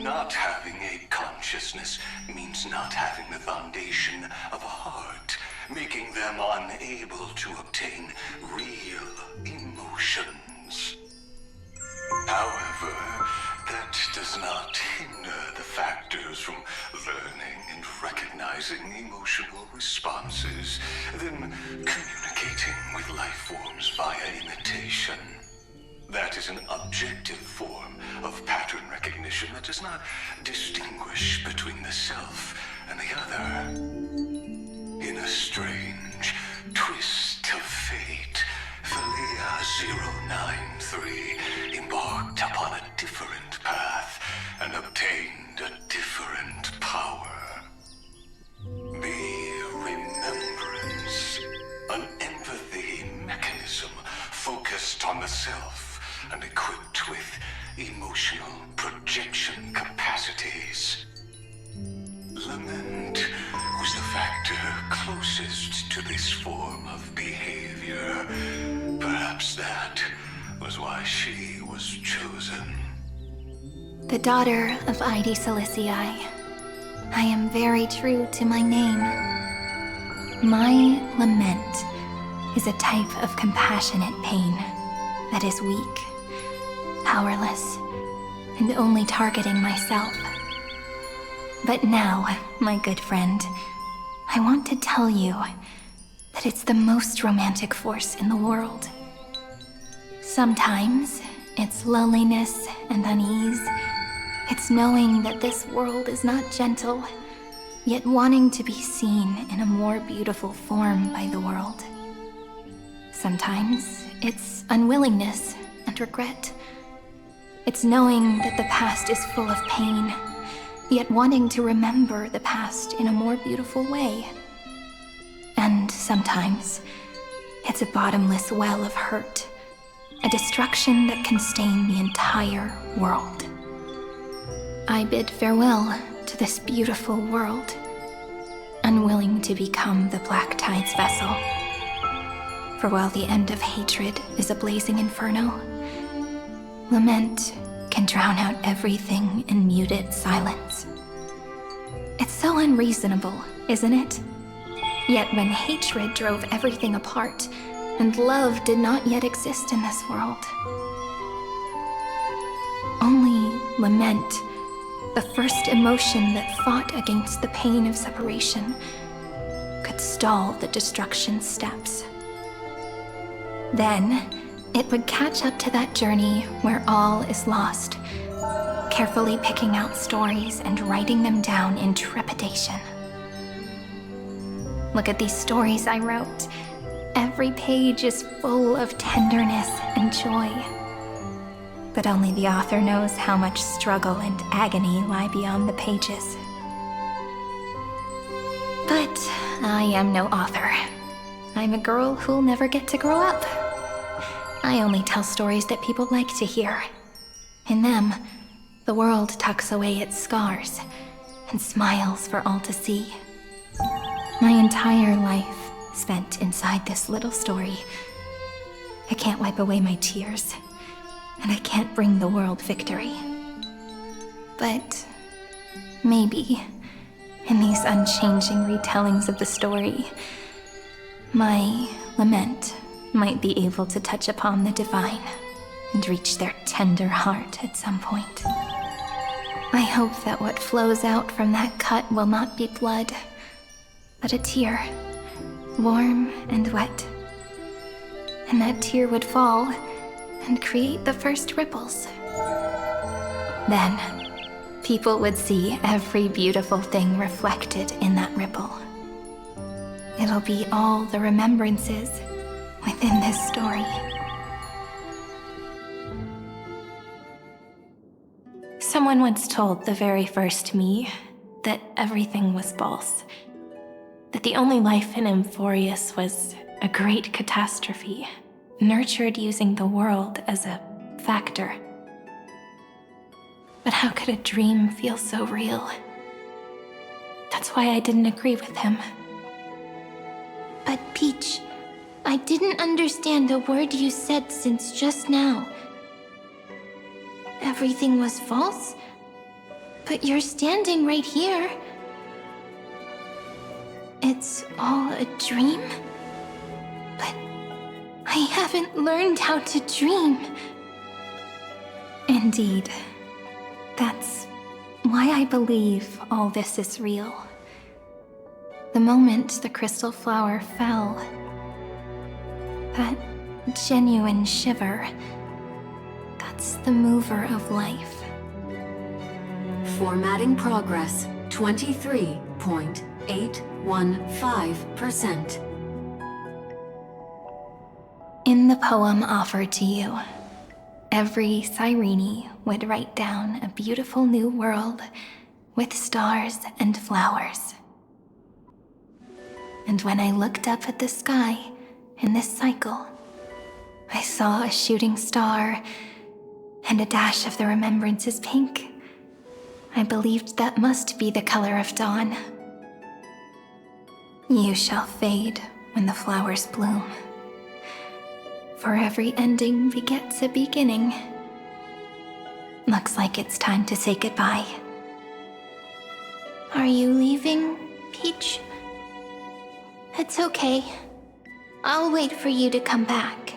Not having a consciousness means not having the foundation of a heart, making them unable to obtain real emotions. However, that does not hinder the factors from learning and recognizing emotional responses, then communicating with life forms via imitation. That is an objective form of pattern recognition that does not distinguish between the self and the other. In a strange twist of fate, Philia 093 embarked upon a different path and obtained a different power. The remembrance, an empathy mechanism focused on the self and equipped with emotional projection capacities. Lament was the factor closest to this form of behavior. Perhaps that was why she was chosen. The daughter of Ide Silicii. I am very true to my name. My lament is a type of compassionate pain that is weak, powerless, and only targeting myself. But now, my good friend, I want to tell you that it's the most romantic force in the world. Sometimes, it's loneliness and unease. It's knowing that this world is not gentle, yet wanting to be seen in a more beautiful form by the world. Sometimes, it's unwillingness and regret. It's knowing that the past is full of pain, yet wanting to remember the past in a more beautiful way. And sometimes, it's a bottomless well of hurt, a destruction that can stain the entire world. I bid farewell to this beautiful world, unwilling to become the Black Tide's vessel. For while the end of hatred is a blazing inferno, lament can drown out everything in muted silence. It's so unreasonable, isn't it? Yet when hatred drove everything apart, and love did not yet exist in this world, only lament, the first emotion that fought against the pain of separation, could stall the destruction steps. Then, it would catch up to that journey where all is lost, carefully picking out stories and writing them down in trepidation. Look at these stories I wrote. Every page is full of tenderness and joy. But only the author knows how much struggle and agony lie beyond the pages. But I am no author. I'm a girl who'll never get to grow up. I only tell stories that people like to hear. In them, the world tucks away its scars and smiles for all to see. My entire life spent inside this little story. I can't wipe away my tears, and I can't bring the world victory. But maybe, in these unchanging retellings of the story, my lament might be able to touch upon the divine and reach their tender heart at some point. I hope that what flows out from that cut will not be blood, but a tear, warm and wet. And that tear would fall and create the first ripples. Then, people would see every beautiful thing reflected in that ripple. It'll be all the remembrances within this story. Someone once told the very first me that everything was false. That the only life in Amphorius was a great catastrophe, nurtured using the world as a factor. But how could a dream feel so real? That's why I didn't agree with him. But Peach, I didn't understand a word you said since just now. Everything was false? But you're standing right here. It's all a dream? But I haven't learned how to dream. Indeed. That's why I believe all this is real. The moment the crystal flower fell, that genuine shiver, that's the mover of life. Formatting progress 23.815%. In the poem offered to you, every Cyrene would write down a beautiful new world with stars and flowers. And when I looked up at the sky in this cycle, I saw a shooting star and a dash of the remembrances pink. I believed that must be the color of dawn. You shall fade when the flowers bloom. For every ending begets a beginning. Looks like it's time to say goodbye. Are you leaving, Peach? It's okay. I'll wait for you to come back.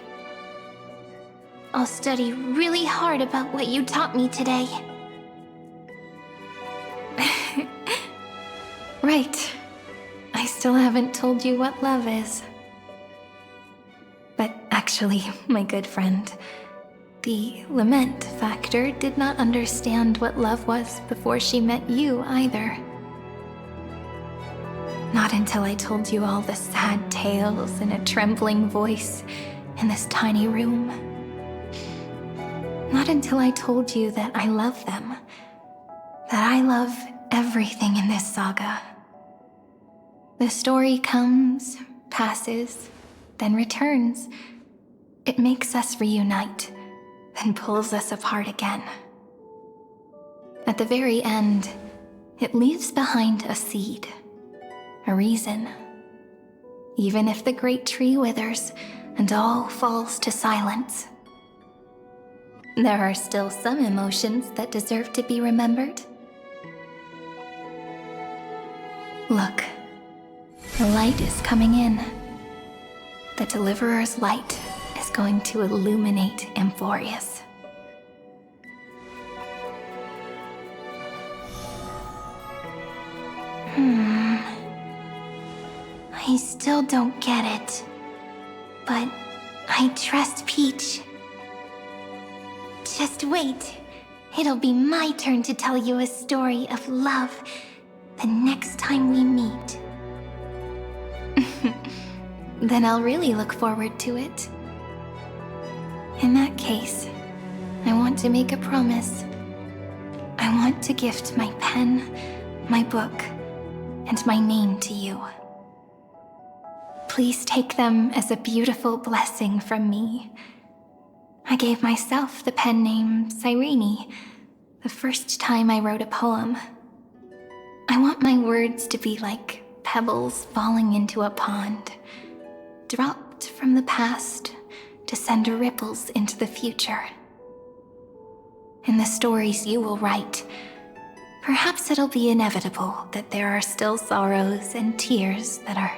I'll study really hard about what you taught me today. Right. I still haven't told you what love is. But actually, my good friend, the lament factor did not understand what love was before she met you either. Not until I told you all the sad tales in a trembling voice in this tiny room. Not until I told you that I love them. That I love everything in this saga. The story comes, passes, then returns. It makes us reunite, then pulls us apart again. At the very end, it leaves behind a seed, a reason. Even if the great tree withers and all falls to silence, there are still some emotions that deserve to be remembered. Look, the light is coming in. The Deliverer's light is going to illuminate Amphorius. I still don't get it. But I trust Peach. Just wait. It'll be my turn to tell you a story of love the next time we meet. Then I'll really look forward to it. In that case, I want to make a promise. I want to gift my pen, my book, and my name to you. Please take them as a beautiful blessing from me, I gave myself the pen name Cyrene the first time I wrote a poem. I want my words to be like pebbles falling into a pond, dropped from the past to send ripples into the future. In the stories you will write, perhaps it'll be inevitable that there are still sorrows and tears that are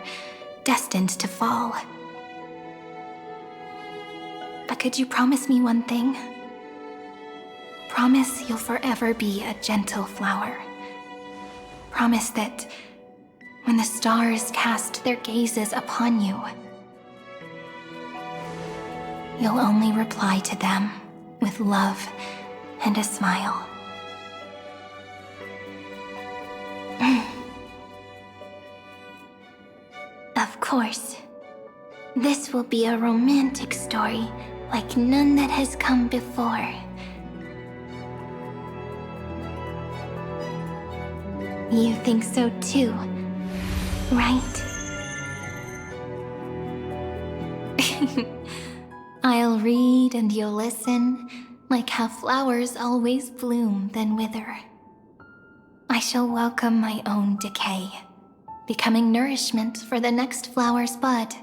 destined to fall. But could you promise me one thing? Promise you'll forever be a gentle flower. Promise that when the stars cast their gazes upon you, you'll only reply to them with love and a smile. Of course, this will be a romantic story like none that has come before. You think so too, right? I'll read and you'll listen, like how flowers always bloom then wither. I shall welcome my own decay, becoming nourishment for the next flower's bud.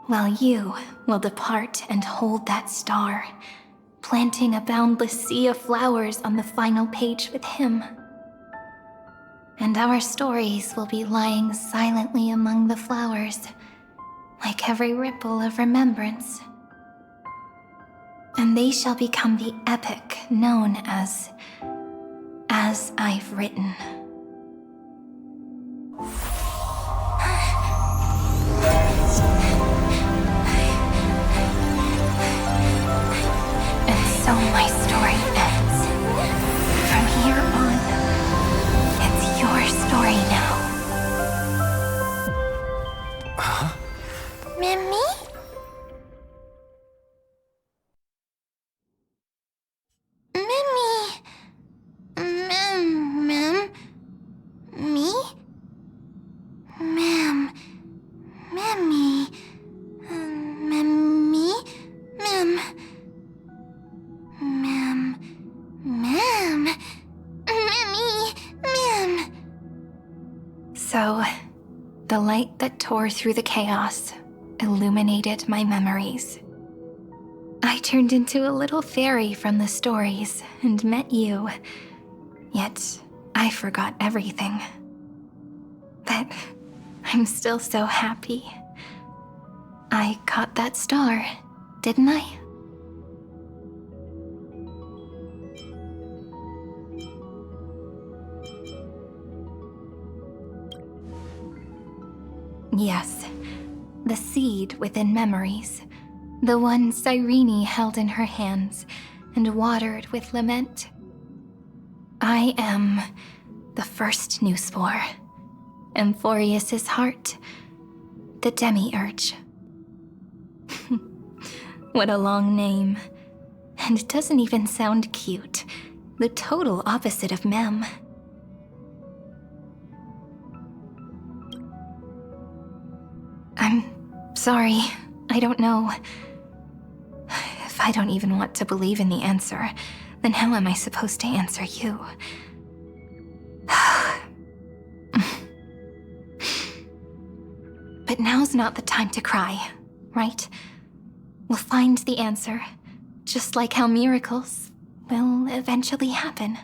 While you will depart and hold that star, planting a boundless sea of flowers on the final page with him. And our stories will be lying silently among the flowers, like every ripple of remembrance. And they shall become the epic known as I've Written. And so my story ends. From here on, it's your story now. Huh? Mimi? So, the light that tore through the chaos illuminated my memories. I turned into a little fairy from the stories and met you, yet I forgot everything. But I'm still so happy. I caught that star, didn't I? Yes, the seed within memories, the one Cyrene held in her hands and watered with lament. I am the first new spore, Amphorius's heart, the demiurge. What a long name. And it doesn't even sound cute. The total opposite of Mem. I'm sorry. I don't know. If I don't even want to believe in the answer, then how am I supposed to answer you? But now's not the time to cry, right? We'll find the answer, just like how miracles will eventually happen.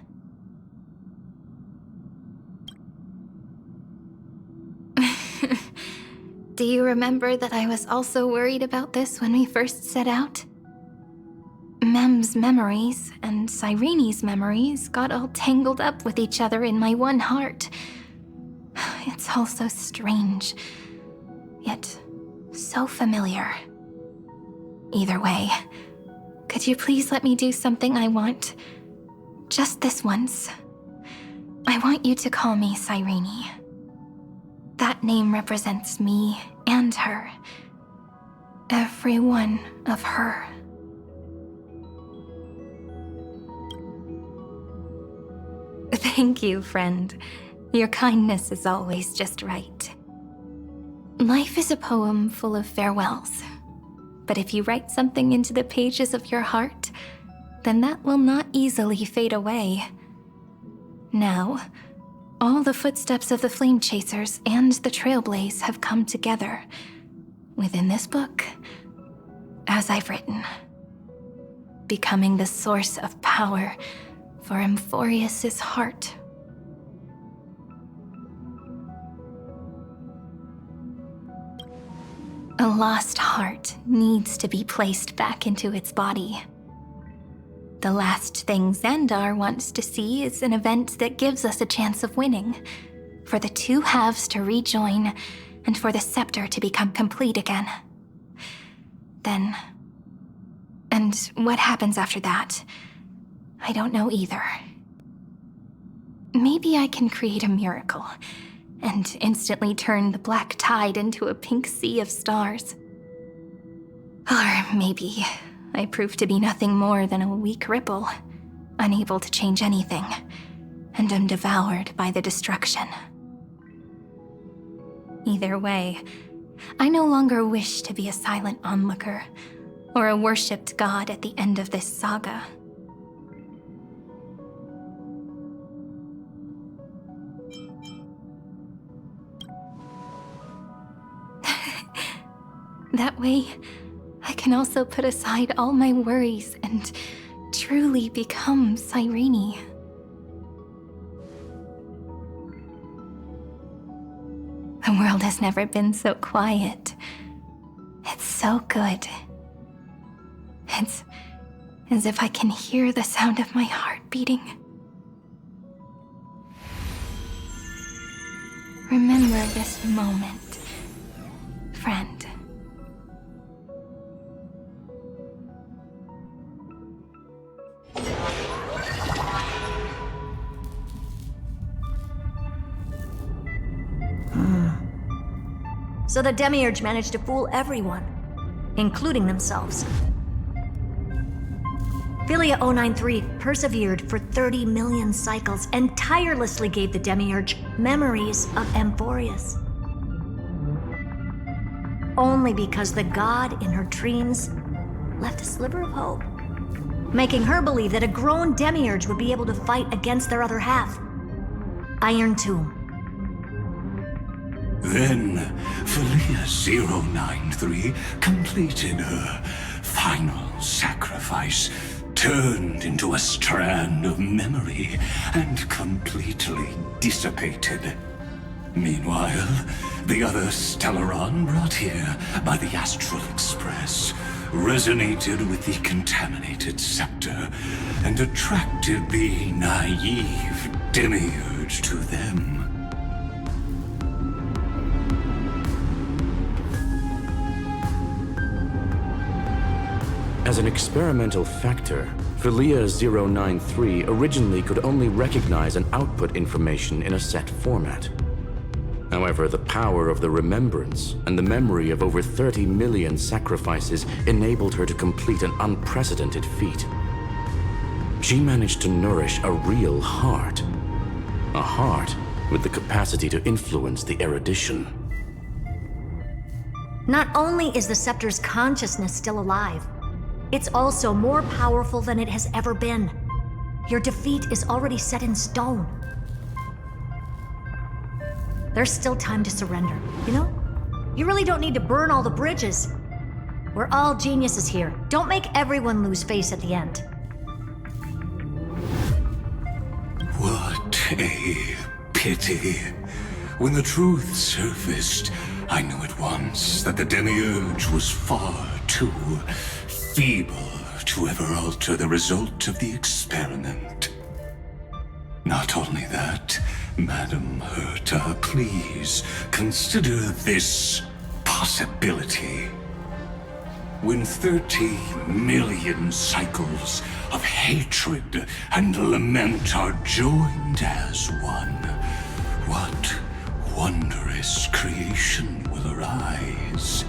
Do you remember that I was also worried about this when we first set out? Mem's memories and Cyrene's memories got all tangled up with each other in my one heart. It's all so strange, yet so familiar. Either way, could you please let me do something I want? Just this once. I want you to call me Cyrene. That name represents me and her. Every one of her. Thank you, friend. Your kindness is always just right. Life is a poem full of farewells. But if you write something into the pages of your heart, then that will not easily fade away. Now, all the footsteps of the Flame Chasers and the Trailblaze have come together within this book, as I've written, becoming the source of power for Amphorius's heart. A lost heart needs to be placed back into its body. The last thing Xandar wants to see is an event that gives us a chance of winning, for the two halves to rejoin, and for the scepter to become complete again. Then... and what happens after that? I don't know either. Maybe I can create a miracle, and instantly turn the black tide into a pink sea of stars. Or maybe I prove to be nothing more than a weak ripple, unable to change anything, and am devoured by the destruction. Either way, I no longer wish to be a silent onlooker, or a worshipped god at the end of this saga. That way, I can also put aside all my worries and truly become Cyrene. The world has never been so quiet. It's so good. It's as if I can hear the sound of my heart beating. Remember this moment, friend. So the Demiurge managed to fool everyone, including themselves. Philia 093 persevered for 30 million cycles and tirelessly gave the Demiurge memories of Amphorius. Only because the god in her dreams left a sliver of hope, making her believe that a grown Demiurge would be able to fight against their other half, Iron Tomb. Then, Philia 093 completed her final sacrifice, turned into a strand of memory, and completely dissipated. Meanwhile, the other Stellaron brought here by the Astral Express resonated with the contaminated scepter and attracted the naive Demiurge to them. As an experimental factor, Philia 093 originally could only recognize and output information in a set format. However, the power of the remembrance and the memory of over 30 million sacrifices enabled her to complete an unprecedented feat. She managed to nourish a real heart. A heart with the capacity to influence the erudition. Not only is the scepter's consciousness still alive, it's also more powerful than it has ever been. Your defeat is already set in stone. There's still time to surrender, you know? You really don't need to burn all the bridges. We're all geniuses here. Don't make everyone lose face at the end. What a pity. When the truth surfaced, I knew at once that the Demiurge was far too feeble to ever alter the result of the experiment. Not only that, Madam Herta, please consider this possibility. When 30 million cycles of hatred and lament are joined as one, what wondrous creation will arise?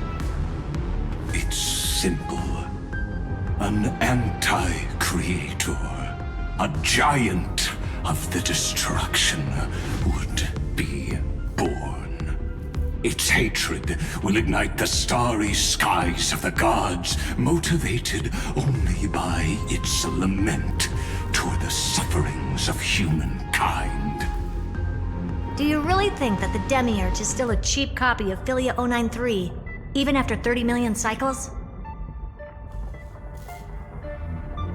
It's simple. An anti-creator, a giant of the destruction would be born. Its hatred will ignite the starry skies of the gods, motivated only by its lament toward the sufferings of humankind. Do you really think that the Demiurge is still a cheap copy of Philia 093, even after 30 million cycles?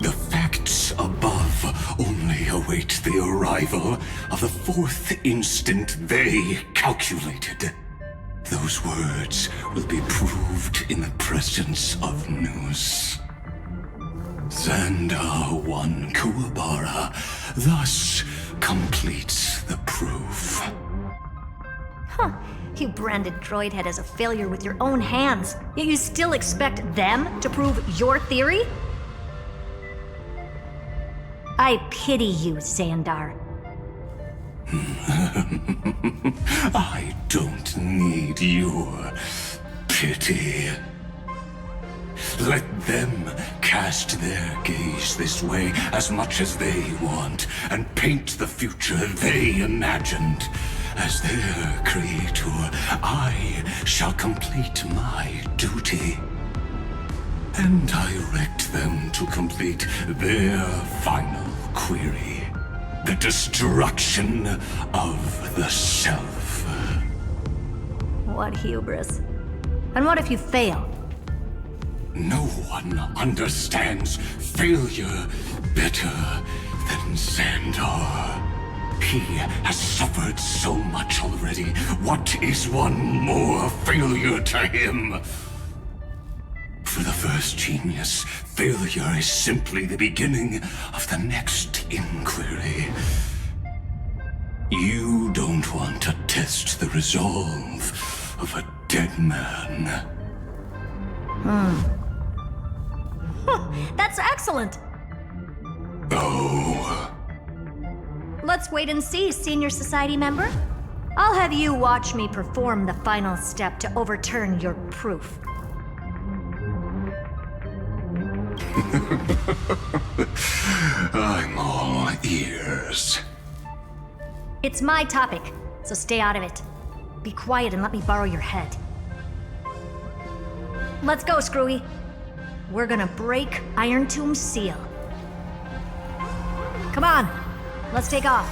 The facts above only await the arrival of the fourth instant they calculated. Those words will be proved in the presence of news. Xandar 1 Kuwabara thus completes the proof. Huh. You branded Droidhead as a failure with your own hands, yet you still expect them to prove your theory? I pity you, Xandar. I don't need your pity. Let them cast their gaze this way as much as they want, and paint the future they imagined. As their creator, I shall complete my duty and direct them to complete their final query. The destruction of the self. What hubris. And what if you fail? No one understands failure better than Xandar. He has suffered so much already. What is one more failure to him? For the first genius, failure is simply the beginning of the next inquiry. You don't want to test the resolve of a dead man. That's excellent! Oh. Let's wait and see, Senior Society member. I'll have you watch me perform the final step to overturn your proof. I'm all ears. It's my topic, so stay out of it. Be quiet and let me borrow your head. Let's go, Screwy. We're gonna break Iron Tomb's seal. Come on, let's take off.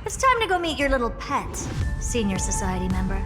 It's time to go meet your little pet, Senior Society member.